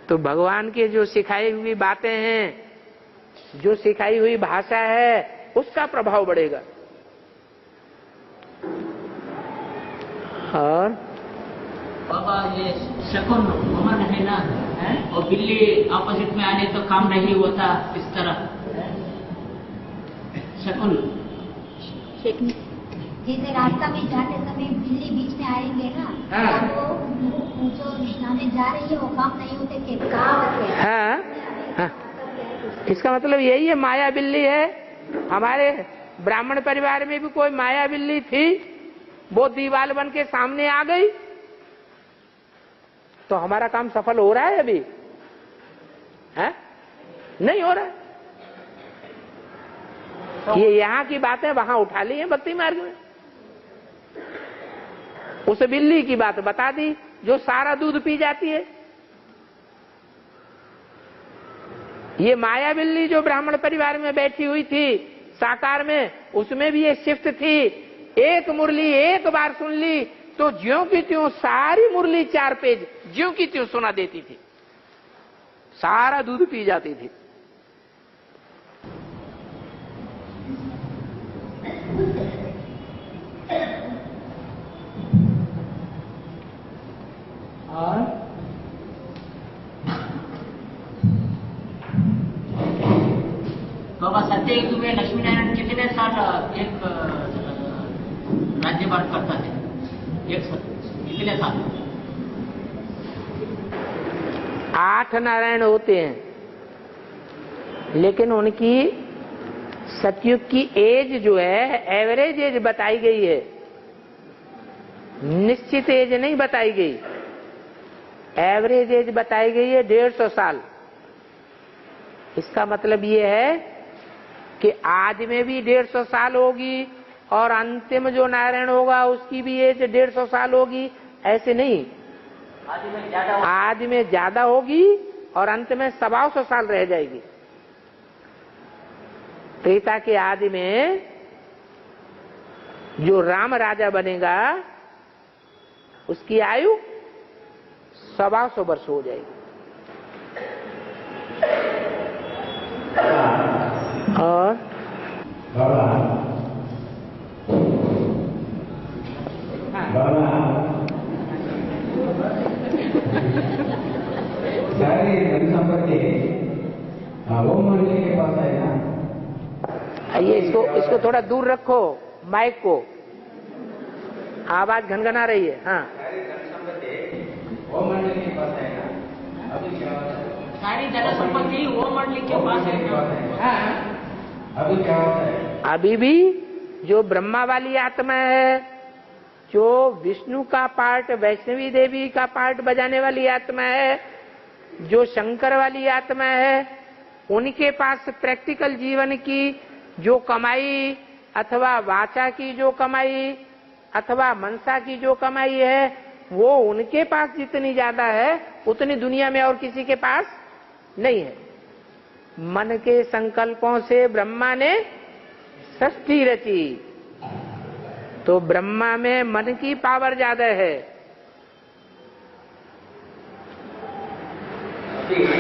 तो भगवान के जो सिखाई हुई बातें हैं, जो सिखाई हुई भाषा है, उसका प्रभाव बढ़ेगा। और बाबा ये शकुन मोहन है ना, और बिल्ली अपोजिट में आने तो काम नहीं होता इस तरह। शकुन जैसे रास्ता में जाते समय बिल्ली बीच में आएंगे ना, वो जो जाने जा रही है वो काम नहीं होते कि कहावत है। हाँ, इसका मतलब यही है, माया बिल्ली है। हमारे ब्राह्मण परिवार में भी कोई माया बिल्ली थी, वो दीवाल बन के सामने आ गई, तो हमारा काम सफल हो रहा है अभी? है? नहीं हो रहा है। ये यहाँ की बातें वहां उठा ली है भक्ति मार्ग में। उस बिल्ली की बात बता दी जो सारा दूध पी जाती है। ये माया बिल्ली जो ब्राह्मण परिवार में बैठी हुई थी, साकार में उसमें भी ये शिफ्ट थी। एक मुरली एक बार सुन ली तो ज्यों की त्यों सारी मुरली 4 पेज ज्यों की त्यों सुना देती थी, सारा दूध पी जाती थी। और बाबा सत्ययुग में लक्ष्मी नारायण कितने साल एक राज्यभार करता है? कितने साल? 8 नारायण होते हैं, लेकिन उनकी सतयुग की एज जो है एवरेज एज बताई गई है, निश्चित एज नहीं बताई गई। एवरेज एज बताई गई है 150 साल। इसका मतलब ये है कि आज में भी 150 साल होगी और अंतिम जो नारायण होगा उसकी भी एज 150 साल होगी, ऐसे नहीं। आज में ज्यादा होगी और अंत में 125 साल रह जाएगी। त्रेता के आदि में जो राम राजा बनेगा उसकी आयु 125 वर्ष हो जाएगी। और सारी धन संपत्ति ओम मंडली के पास है ना। ये इसको थोड़ा दूर रखो, माइक को, आवाज घनघना रही है। हाँ, सारी धन संपत्ति ओम मंडली के पास है ना। अभी क्या होता है? सारी जन संपत्ति ओम मंडली के पास है। अभी क्या होता है? अभी भी जो ब्रह्मा वाली आत्मा है, जो विष्णु का पार्ट, वैष्णवी देवी का पार्ट बजाने वाली आत्मा है, जो शंकर वाली आत्मा है, उनके पास प्रैक्टिकल जीवन की जो कमाई अथवा वाचा की जो कमाई अथवा मनसा की जो कमाई है, वो उनके पास जितनी ज्यादा है उतनी दुनिया में और किसी के पास नहीं है। मन के संकल्पों से ब्रह्मा ने सृष्टि रची, तो ब्रह्मा में मन की पावर ज्यादा है,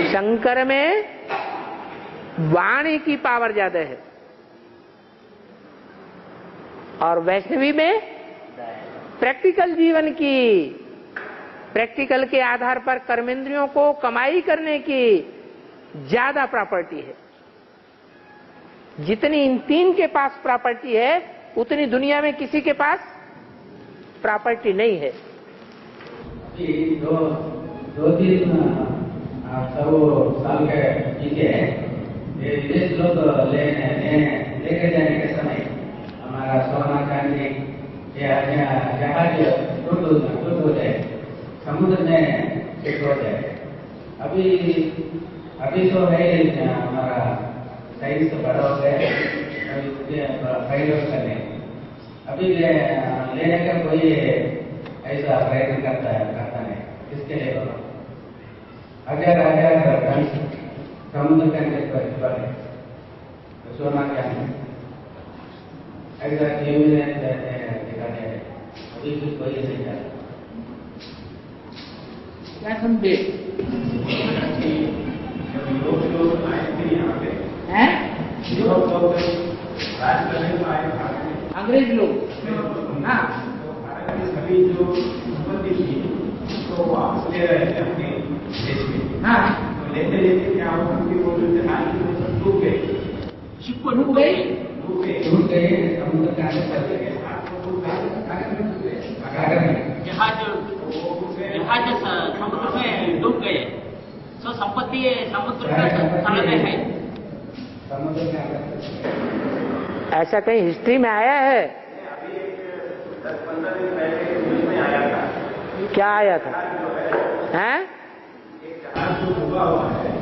शंकर में वाणी की पावर ज्यादा है, और वैष्णवी में प्रैक्टिकल जीवन की, प्रैक्टिकल के आधार पर कर्मेंद्रियों को कमाई करने की ज्यादा प्रॉपर्टी है। जितनी इन 3 के पास प्रॉपर्टी है उतनी दुनिया में किसी के पास प्रॉपर्टी नहीं है। दो दिन सब साल के पीछे विदेश लोग लेके जाने के समय हमारा सोना चांदी जहाज टूट हो जाए, समुद्र में फिट हो जाए। अभी तो है हमारा साइज तो बड़ा हो गया, अभी फाइल करने अभी लेने का कोई ऐसा प्रयत्न करता है इसके लिए अगर टन समुद्र के अंदर तो सोना क्या है ऐसा टीवी में दिखाते हैं, अभी कुछ कोई नहीं जाता। क्या समझे लोग आए थे यहाँ पे हैं? राज करने को आए भारत अंग्रेज लोग। में। हाँ, तो भारत में सभी जो संपत्ति थी उसको वापस ले रहे थे अपने देश में। हाँ, तो लेते लेते क्या हुआ कि वो जो जहाज थी वो सब डूब गए। शिप को डूब गई। टूट गए, समुद्र के अंदर चले गए। सागर में जहाज समुद्र में डूब गए, तो संपत्ति समुद्र के तल में है। समुद्र के अंदर ऐसा कहीं हिस्ट्री में आया है? अभी 10-15 दिन पहले न्यूज में आया था। क्या आया था? हैं? एक जहाज जो डूबा हुआ है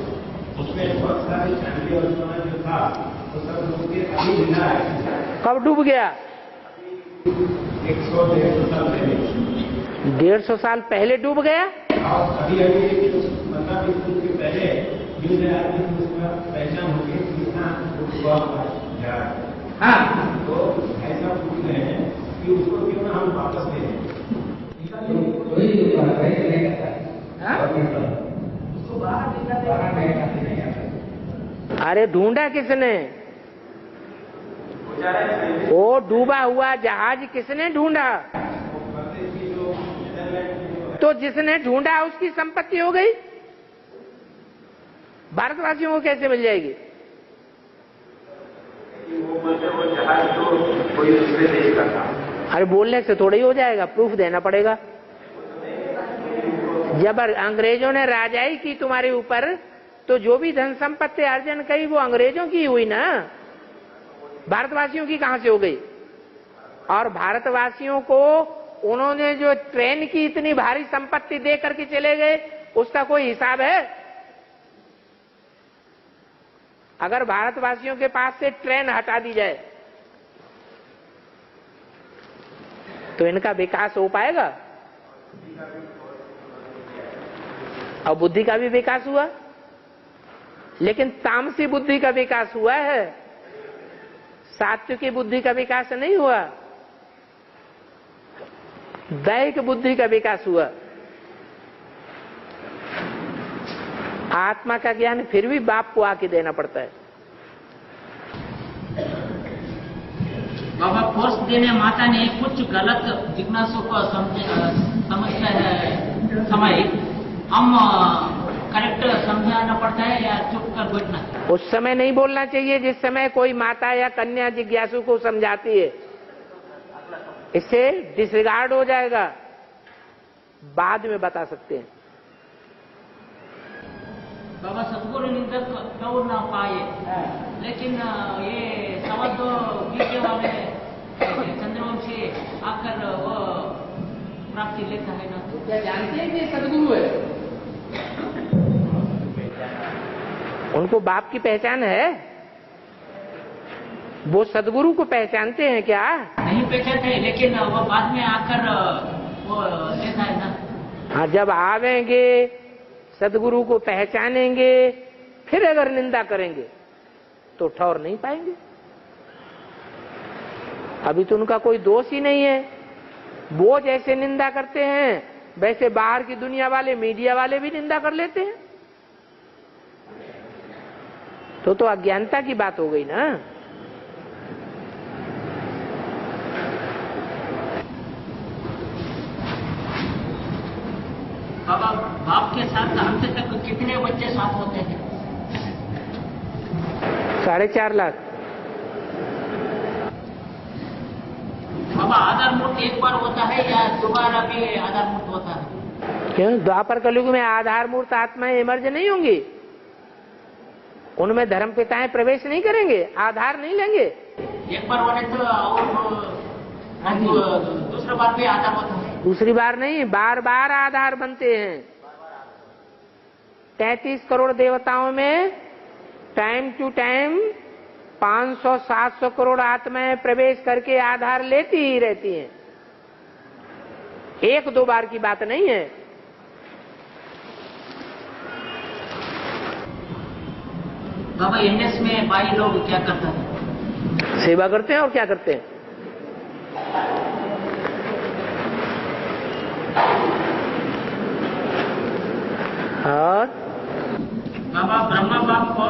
उसमें बहुत सारी चांदी और सोना जो था वो सब डूब के अभी मिला है। कब डूब गया? 100-150 साल पहले। 150 साल पहले डूब गया? और अभी मतलब इसके पहले न्यूज में आती है, उसका पहचान होगी कितना डूबा हुआ जा रहा है। हाँ, तो ऐसा पूछ रहे हैं कि उसको क्यों ना हम वापस ले लें। उसको अरे ढूंढा किसने? वो डूबा हुआ जहाज किसने ढूंढा? तो जिसने ढूंढा उसकी संपत्ति हो गई, भारतवासियों को कैसे मिल जाएगी? वो जहाज तो कोई दूसरे देश का था। अरे बोलने से थोड़ा ही हो जाएगा, प्रूफ देना पड़ेगा। जब अंग्रेजों ने राजाई की तुम्हारे ऊपर, तो जो भी धन संपत्ति अर्जन करी वो अंग्रेजों की हुई ना, भारतवासियों की कहां से हो गई? और भारतवासियों को उन्होंने जो ट्रेन की इतनी भारी संपत्ति दे करके चले गए, उसका कोई हिसाब है? अगर भारतवासियों के पास से ट्रेन हटा दी जाए तो इनका विकास हो पाएगा? और बुद्धि का भी विकास हुआ, लेकिन तामसी बुद्धि का विकास हुआ है, सात्विकी बुद्धि का विकास नहीं हुआ, दैहिक बुद्धि का विकास हुआ। आत्मा का ज्ञान फिर भी बाप को आके देना पड़ता है। बाबा कोर्स देने माता ने कुछ गलत जिज्ञासु को समझता है समय, हम करेक्ट समझाना पड़ता है या चुप कर बैठना? उस समय नहीं बोलना चाहिए जिस समय कोई माता या कन्या जिज्ञासु को समझाती है, इससे डिसरिगार्ड हो जाएगा, बाद में बता सकते हैं। बाबा सदगुरु निंदक क्यों ना पाए, लेकिन ये सवा दो बीते वाले चंद्रवंशी आकर वो प्राप्ति लेता है ना। तो क्या जानते हैं कि सदगुरु है? उनको बाप की पहचान है? वो सदगुरु को पहचानते हैं क्या? नहीं पहचानते, लेकिन वो बाद में आकर वो लेता है ना। हाँ, जब आवेंगे सदगुरु को पहचानेंगे, फिर अगर निंदा करेंगे तो ठौर नहीं पाएंगे। अभी तो उनका कोई दोष ही नहीं है। वो जैसे निंदा करते हैं वैसे बाहर की दुनिया वाले, मीडिया वाले भी निंदा कर लेते हैं। तो अज्ञानता की बात हो गई ना। बाबा बाप के साथ अंत तक कितने बच्चे साथ होते हैं? 4.5 लाख। बाबा आधार मूर्त एक बार होता है या दोबारा भी आधार मूर्त होता है? क्यों? द्वापर कलयुग में आधार मूर्त आत्माएं इमर्ज नहीं होंगी, उनमें धर्म पिताएं प्रवेश नहीं करेंगे, आधार नहीं लेंगे। एक बार होने तो और दूसरा बार भी आधार होता है? दूसरी बार नहीं, बार बार आधार बनते हैं। 33 करोड़ देवताओं में टाइम टू टाइम 500-700 करोड़ आत्माएं प्रवेश करके आधार लेती ही रहती हैं। 1-2 बार की बात नहीं है। बाबा एनएस में भाई लोग क्या करते हैं? सेवा करते हैं और क्या करते हैं? और बाबा ब्रह्मा बाप को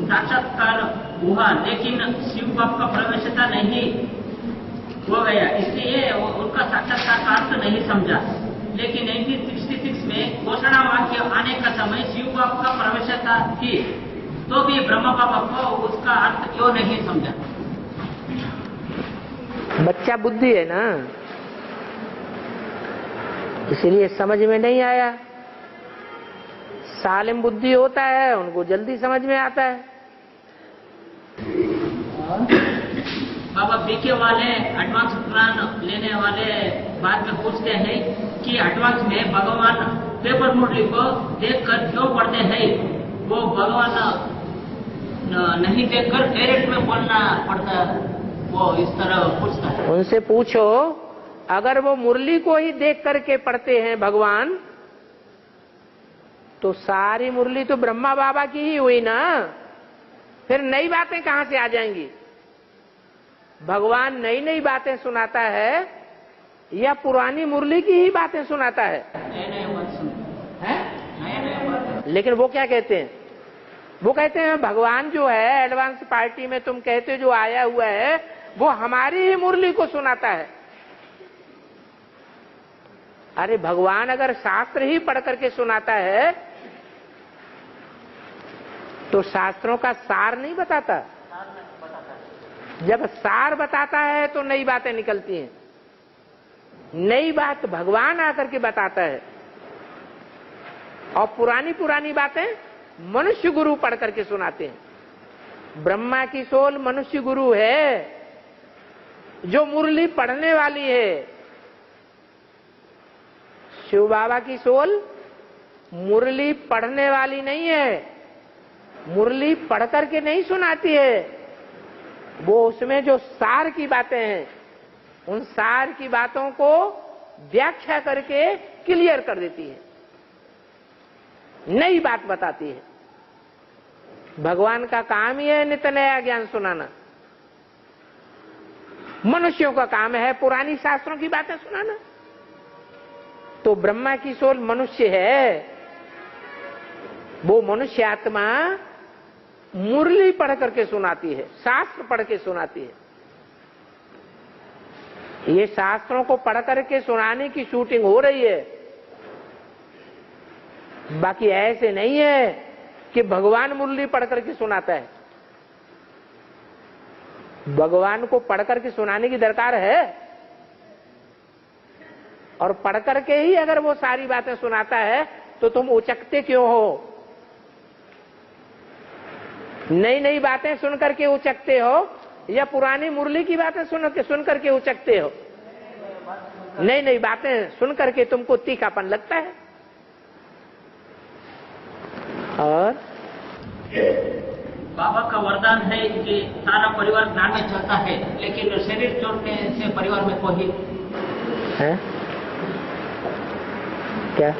साक्षात्कार हुआ, लेकिन शिव बाप का प्रवेशता नहीं हो गया, इसलिए उनका साक्षात्कार का अर्थ नहीं समझा। लेकिन 1966 में घोषणा वाक्य आने का समय शिव बाप का प्रवेशता थी, तो भी ब्रह्मा बाबा को उसका अर्थ क्यों नहीं समझा? बच्चा बुद्धि है ना, इसलिए समझ में नहीं आया। सालिम बुद्धि होता है, उनको जल्दी समझ में आता है। बाबा बीके वाले एडवांस प्लान लेने वाले बाद में पूछते हैं कि एडवांस में भगवान पेपर मुरली को देखकर क्यों पढ़ते हैं? वो भगवान नहीं देखकर डायरेक्ट में बोलना पड़ता, वो इस तरह पूछता है। उनसे पूछो, अगर वो मुरली को ही देख करके पढ़ते हैं भगवान, तो सारी मुरली तो ब्रह्मा बाबा की ही हुई ना, फिर नई बातें कहां से आ जाएंगी? भगवान नई नई बातें सुनाता है या पुरानी मुरली की ही बातें सुनाता है? लेकिन वो क्या कहते हैं? वो कहते हैं भगवान जो है एडवांस पार्टी में तुम कहते जो आया हुआ है वो हमारी ही मुरली को सुनाता है। अरे भगवान अगर शास्त्र ही पढ़ करके सुनाता है तो शास्त्रों का सार नहीं बताता। जब सार बताता है तो नई बातें निकलती हैं। नई बात भगवान आकर के बताता है और पुरानी पुरानी बातें मनुष्य गुरु पढ़ करके सुनाते हैं। ब्रह्मा की सोल मनुष्य गुरु है जो मुरली पढ़ने वाली है। शिव बाबा की सोल मुरली पढ़ने वाली नहीं है, मुरली पढ़ करके नहीं सुनाती है। वो उसमें जो सार की बातें हैं उन सार की बातों को व्याख्या करके क्लियर कर देती है, नई बात बताती है। भगवान का काम ही है नित्य नया ज्ञान सुनाना। मनुष्यों का काम है पुरानी शास्त्रों की बातें सुनाना। तो ब्रह्मा की सोल मनुष्य है, वो मनुष्य आत्मा मुरली पढ़ करके सुनाती है, शास्त्र पढ़ के सुनाती है। ये शास्त्रों को पढ़ करके सुनाने की शूटिंग हो रही है। बाकी ऐसे नहीं है कि भगवान मुरली पढ़ करके सुनाता है। भगवान को पढ़ करके सुनाने की दरकार है और पढ़ करके ही अगर वो सारी बातें सुनाता है तो तुम उचकते क्यों हो? नई नई बातें सुन करके उचकते हो या पुरानी मुरली की बातें सुन करके उचकते हो? नई नई बातें सुन करके तुमको तीखापन लगता है। और बाबा का वरदान है कि सारा परिवार ज्ञान में चलता है, लेकिन शरीर छोड़ने से परिवार में कोई है क्या?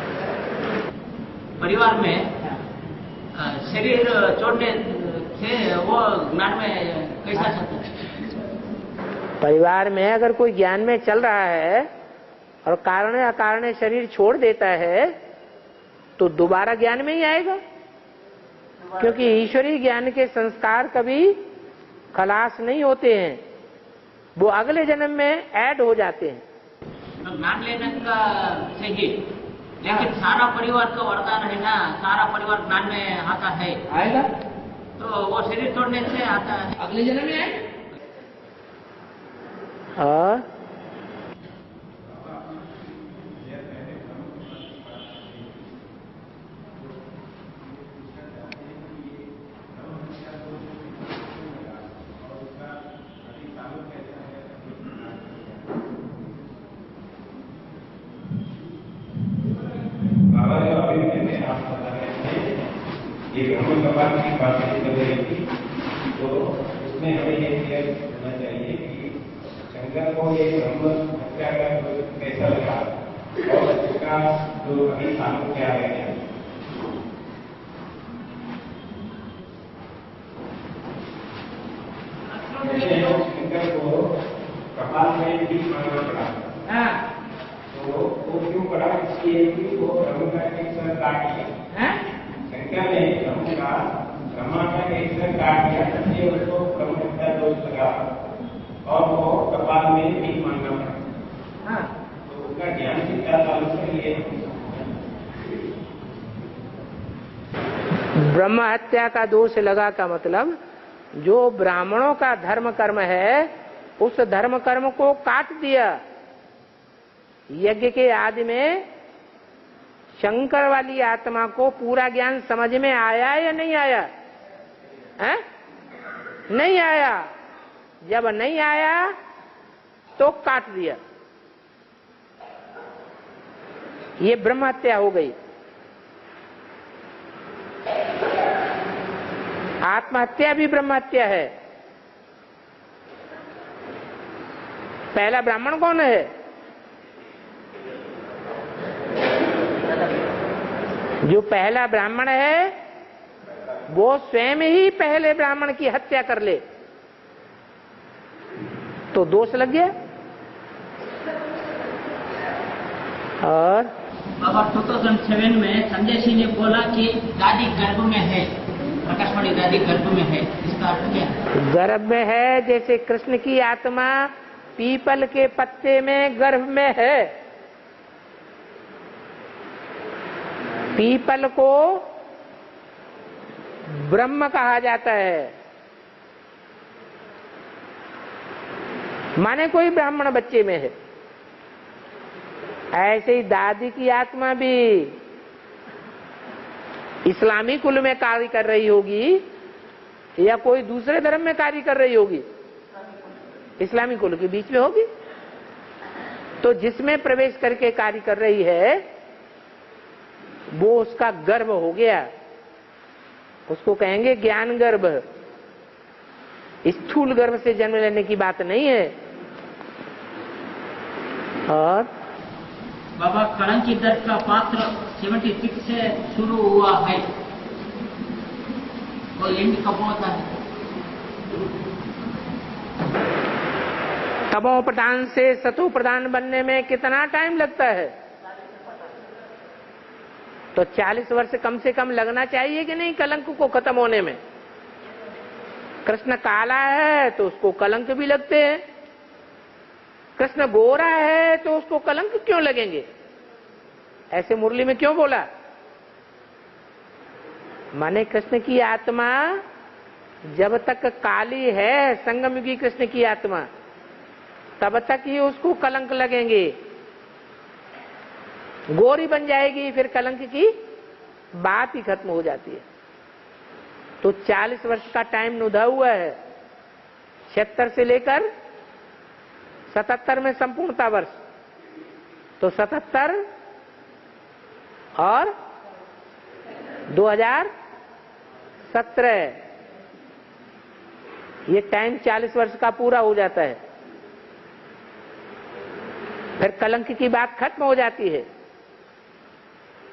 परिवार में शरीर छोड़ने से वो ज्ञान में कैसा चलता है? परिवार में अगर कोई ज्ञान में चल रहा है और कारण अकारण शरीर छोड़ देता है तो दोबारा ज्ञान में ही आएगा, क्योंकि ईश्वरीय ज्ञान के संस्कार कभी खलास नहीं होते हैं, वो अगले जन्म में ऐड हो जाते हैं। तो ज्ञान लेने का सही, लेकिन सारा परिवार का वरदान है ना, सारा परिवार ज्ञान में आता है, आएगा तो वो शरीर छोड़ने से आता है, अगले जन्म में आएगा। और बाबा जो अभी मैंने आप बता रहे थे ये ब्रह्म कपाल की बातें कर रही थी, तो उसमें हमें ये क्लियर होना चाहिए कि शंकर को ये ब्रह्म हत्या का कैसा लगा और इसका जो अभी सामने क्या है। शंकर को कपाल में भी मानना पड़ा, तो वो क्यों पड़ा? इसलिए कि वो ब्रह्म का एक सर काट दिया। शंकर ने ब्रह्मा का एक सर काट दिया, इसलिए उसको ब्रह्म हत्या दोष लगा और वो कपाल में भी मानना पड़ा। तो उसका ज्ञान शिक्षा चालू से लिए ब्रह्म हत्या का दोष लगा का मतलब जो ब्राह्मणों का धर्म कर्म है उस धर्म कर्म को काट दिया। यज्ञ के आदि में शंकर वाली आत्मा को पूरा ज्ञान समझ में आया या नहीं आया? है? नहीं आया। जब नहीं आया तो काट दिया, ये ब्रह्म हत्या हो गई। आत्महत्या भी ब्रह्म हत्या है। पहला ब्राह्मण कौन है? जो पहला ब्राह्मण है वो स्वयं ही पहले ब्राह्मण की हत्या कर ले। तो दोष लग गया। और बाबा 2007 में संजय सिंह ने बोला कि दादी गर्भ में है, प्रकाशवाणी दादी गर्भ में है, इसका अर्थ क्या है? गर्भ में है जैसे कृष्ण की आत्मा पीपल के पत्ते में गर्भ में है। पीपल को ब्रह्म कहा जाता है, माने कोई ब्राह्मण बच्चे में है। ऐसे ही दादी की आत्मा भी इस्लामी कुल में कार्य कर रही होगी या कोई दूसरे धर्म में कार्य कर रही होगी, इस्लामी कुल के बीच में होगी। तो जिसमें प्रवेश करके कार्य कर रही है वो उसका गर्भ हो गया, उसको कहेंगे ज्ञान गर्भ। स्थूल गर्भ से जन्म लेने की बात नहीं है। और बाबा कलंकी दर्द का पात्र 76 से शुरू हुआ है और एंड कब होता है? तमो प्रधान से सतो प्रधान बनने में कितना टाइम लगता है? तो 40 वर्ष कम से कम लगना चाहिए कि नहीं कलंक को खत्म होने में। कृष्ण काला है तो उसको कलंक भी लगते हैं, कृष्ण गोरा है तो उसको कलंक क्यों लगेंगे? ऐसे मुरली में क्यों बोला? माने कृष्ण की आत्मा जब तक काली है, संगमयुगी कृष्ण की आत्मा, तब तक ही उसको कलंक लगेंगे। गोरी बन जाएगी फिर कलंक की बात ही खत्म हो जाती है। तो 40 वर्ष का टाइम नुधा हुआ है। 76 से लेकर 77 में संपूर्णता वर्ष, तो 77 और 2017 ये टाइम 40 वर्ष का पूरा हो जाता है। फिर कलंक की बात खत्म हो जाती है।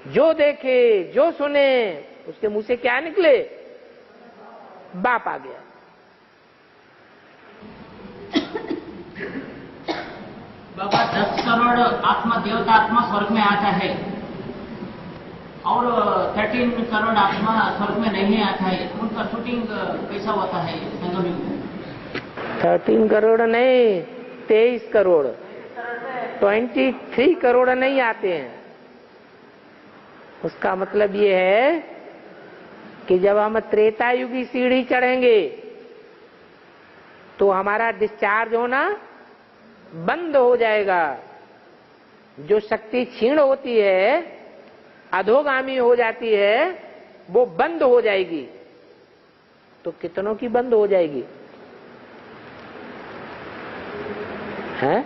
जो देखे जो सुने उसके मुंह से क्या निकले? बाप आ गया। बाबा 10 करोड़ आत्मा देवता आत्मा स्वर्ग में आता है और 13 करोड़ आत्मा स्वर्ग में नहीं आता है। उनका शूटिंग कैसा होता है संगमयुग में? 13 करोड़ नहीं, 23 करोड़, 23 करोड़ नहीं आते हैं। उसका मतलब ये है कि जब हम त्रेता युगी सीढ़ी चढ़ेंगे तो हमारा डिस्चार्ज होना बंद हो जाएगा। जो शक्ति क्षीण होती है, अधोगामी हो जाती है, वो बंद हो जाएगी। तो कितनों की बंद हो जाएगी? हैं?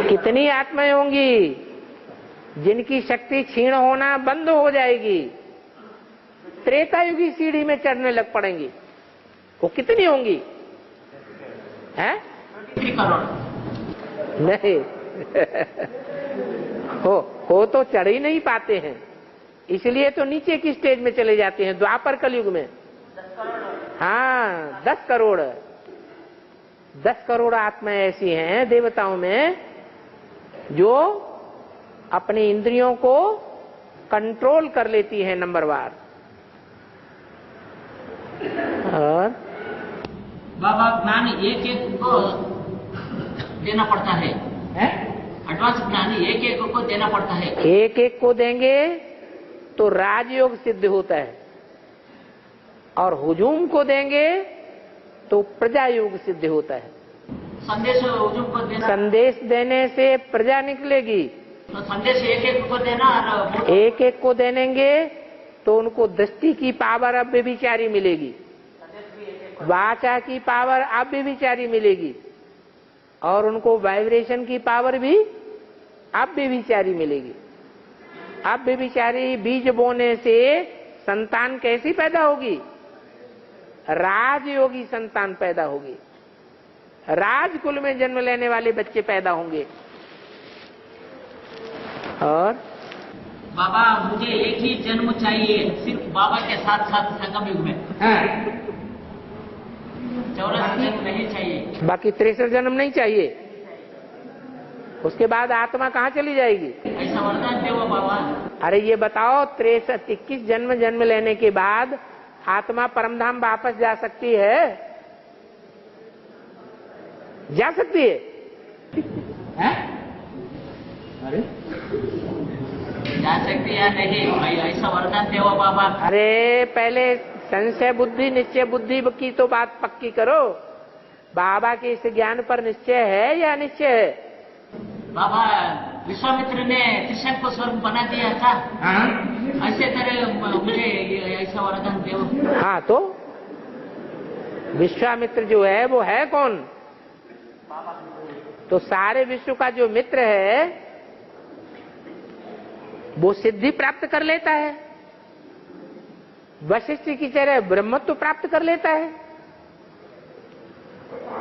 कितनी आत्माएं होंगी जिनकी शक्ति क्षीण होना बंद हो जाएगी, त्रेतायुगी सीढ़ी में चढ़ने लग पड़ेंगी? वो कितनी होंगी? हैं? 3 करोड़ नहीं हो तो चढ़ ही नहीं पाते हैं, इसलिए तो नीचे की स्टेज में चले जाते हैं। द्वापर कलयुग में 10 करोड़ 10 करोड़ आत्माएं ऐसी हैं देवताओं में जो अपनी इंद्रियों को कंट्रोल कर लेती है नंबरवार। और बाबा ज्ञान एक एक को देना पड़ता है, एडवांस ज्ञान एक एक को देना पड़ता है। एक एक को देंगे तो राजयोग सिद्ध होता है, और हुजूम को देंगे तो प्रजा योग सिद्ध होता है। संदेश हुजूम को देना, संदेश देने से प्रजा निकलेगी। तो संदेश एक एक को देना और एक एक को देंगे तो उनको दृष्टि की पावर अब व्यभिचारी मिलेगी, वाचा की पावर अब व्यभिचारी मिलेगी, और उनको वाइब्रेशन की पावर भी अब व्यभिचारी मिलेगी। अब व्यभिचारी बीज बोने से संतान कैसी पैदा होगी? राजयोगी संतान पैदा होगी, राजकुल में जन्म लेने वाले बच्चे पैदा होंगे। और बाबा मुझे एक ही जन्म चाहिए, सिर्फ बाबा के साथ साथ संगम युग में। चौरासी जन्म नहीं चाहिए। बाकी 63 जन्म नहीं चाहिए। उसके बाद आत्मा कहाँ चली जाएगी? ऐसा वरदान दे वो बाबा। अरे ये बताओ, 21 जन्म लेने के बाद आत्मा परमधाम वापस जा सकती है? जा सकती है? अरे जा सकती है नहीं, ऐसा वरदान दे वो बाबा। अरे पहले संशय बुद्धि निश्चय बुद्धि की तो बात पक्की करो। बाबा के इस ज्ञान पर निश्चय है या निश्चय है? बाबा विश्वामित्र ने त्रिशंक को स्वर्ग बना दिया था, ऐसे तरह मुझे ऐसा वरदान दो। हाँ, तो विश्वामित्र जो है वो है कौन? तो सारे विश्व का जो मित्र है वो सिद्धि प्राप्त कर लेता है, वशिष्ठ की तरह ब्रह्मत्व प्राप्त कर लेता है।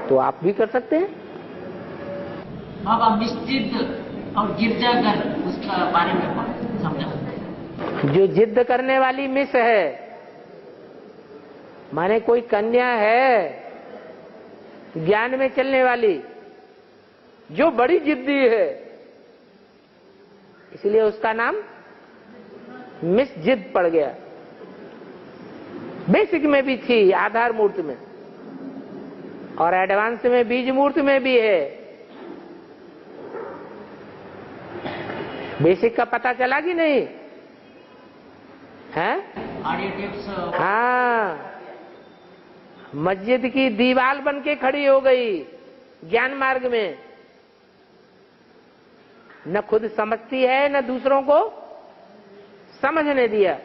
तो आप भी कर सकते हैं। बाबा मिस्जिद और गिरजाघर, उसका बारे में समझा। जो जिद करने वाली मिस है, माने कोई कन्या है ज्ञान में चलने वाली, जो बड़ी जिद्दी है, इसलिए उसका नाम मिस जिद पड़ गया। बेसिक में भी थी, आधार मूर्त में, और एडवांस में बीज मूर्त में भी है। बेसिक का पता चला कि नहीं है? हाँ, मस्जिद की दीवार बन के खड़ी हो गई ज्ञान मार्ग में। न खुद समझती है न दूसरों को समझने दिया।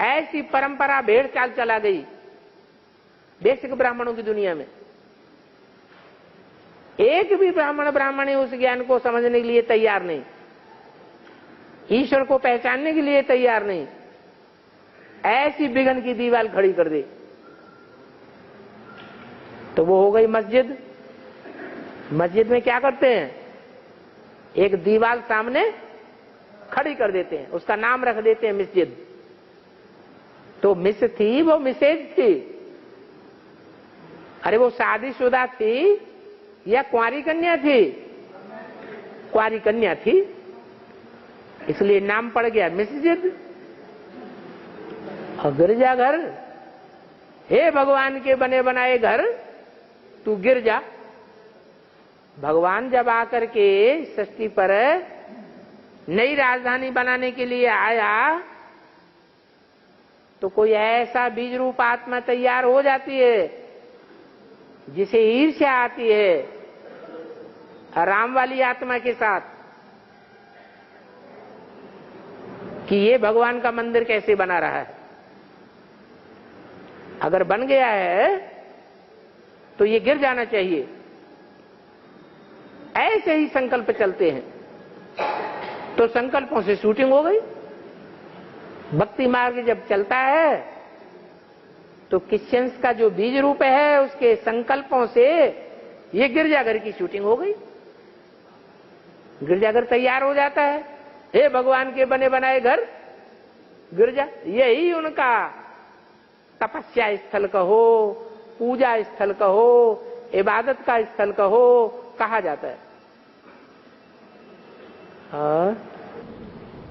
ऐसी परंपरा भेड़ चाल चला गई बेसिक ब्राह्मणों की दुनिया में। एक भी ब्राह्मणी उस ज्ञान को समझने के लिए तैयार नहीं, ईश्वर को पहचानने के लिए तैयार नहीं। ऐसी बिगन की दीवार खड़ी कर दी तो वो हो गई मस्जिद। मस्जिद में क्या करते हैं? एक दीवार सामने खड़ी कर देते हैं, उसका नाम रख देते हैं मस्जिद। तो मिस थी वो मिसेज थी? अरे वो शादीशुदा थी या कुंवारी कन्या थी? कुंवारी कन्या थी, इसलिए नाम पड़ गया मस्जिद। और गिरजाघर, हे भगवान के बने बनाए घर, तू गिर जा। भगवान जब आकर के सृष्टि पर नई राजधानी बनाने के लिए आया तो कोई ऐसा बीज रूप आत्मा तैयार हो जाती है जिसे ईर्ष्या आती है राम वाली आत्मा के साथ कि ये भगवान का मंदिर कैसे बना रहा है। अगर बन गया है तो ये गिर जाना चाहिए। ऐसे ही संकल्प चलते हैं। तो संकल्पों से शूटिंग हो गई। भक्ति मार्ग जब चलता है तो क्रिश्चियंस का जो बीज रूप है उसके संकल्पों से ये गिरजाघर की शूटिंग हो गई। गिरजाघर तैयार हो जाता है। हे भगवान के बने बनाए घर गिरजा, यही उनका तपस्या स्थल कहो, पूजा स्थल कहो, इबादत का स्थल कहो, कहा जाता है। हाँ?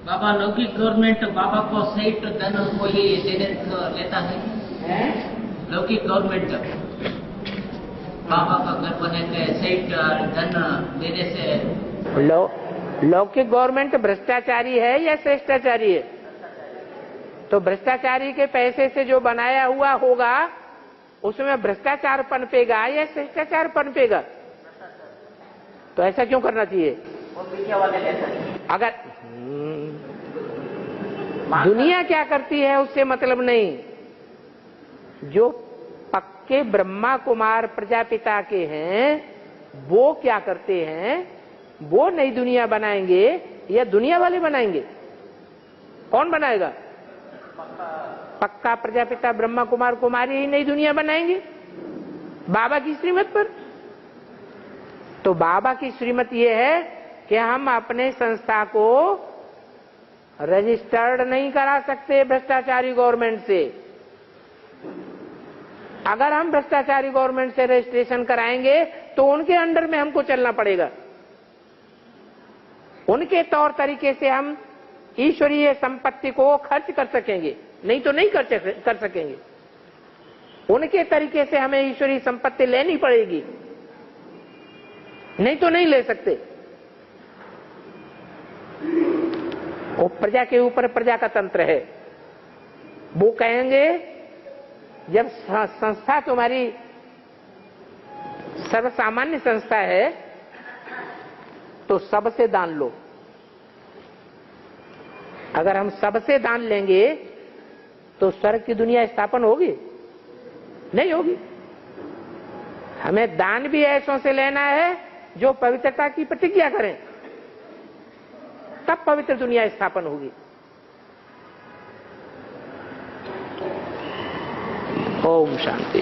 बाबा लौकिक गवर्नमेंट बाबा को सेठ धन को ही देने लेता है। लौकिक गवर्नमेंट बाबा का घर बने के सेठ धन देने से। लौकिक गवर्नमेंट भ्रष्टाचारी है या श्रेष्ठाचारी है? तो भ्रष्टाचारी के पैसे से जो बनाया हुआ होगा उसमें भ्रष्टाचार पनपेगा या श्रेष्ठाचार पनपेगा? तो ऐसा क्यों करना चाहिए? अगर दुनिया क्या करती है उससे मतलब नहीं। जो पक्के ब्रह्मा कुमार प्रजापिता के हैं वो क्या करते हैं, वो नई दुनिया बनाएंगे या दुनिया वाले बनाएंगे? कौन बनाएगा? पक्का प्रजापिता ब्रह्मा कुमार कुमारी ही नई दुनिया बनाएंगे बाबा की श्रीमत पर। तो बाबा की श्रीमत ये है कि हम अपने संस्था को रजिस्टर्ड नहीं करा सकते भ्रष्टाचारी गवर्नमेंट से। अगर हम भ्रष्टाचारी गवर्नमेंट से रजिस्ट्रेशन कराएंगे तो उनके अंडर में हमको चलना पड़ेगा, उनके तौर तरीके से हम ईश्वरीय संपत्ति को खर्च कर सकेंगे, नहीं तो नहीं कर सकेंगे। उनके तरीके से हमें ईश्वरीय संपत्ति लेनी पड़ेगी, नहीं तो नहीं ले सकते। वो प्रजा के ऊपर प्रजा का तंत्र है। वो कहेंगे जब संस्था तुम्हारी सर्वसामान्य संस्था है तो सबसे दान लो। अगर हम सबसे दान लेंगे तो स्वर्ग की दुनिया स्थापन होगी? नहीं होगी। हमें दान भी ऐसों से लेना है जो पवित्रता की प्रतिज्ञा करें, तब पवित्र दुनिया स्थापन होगी। ओम शांति।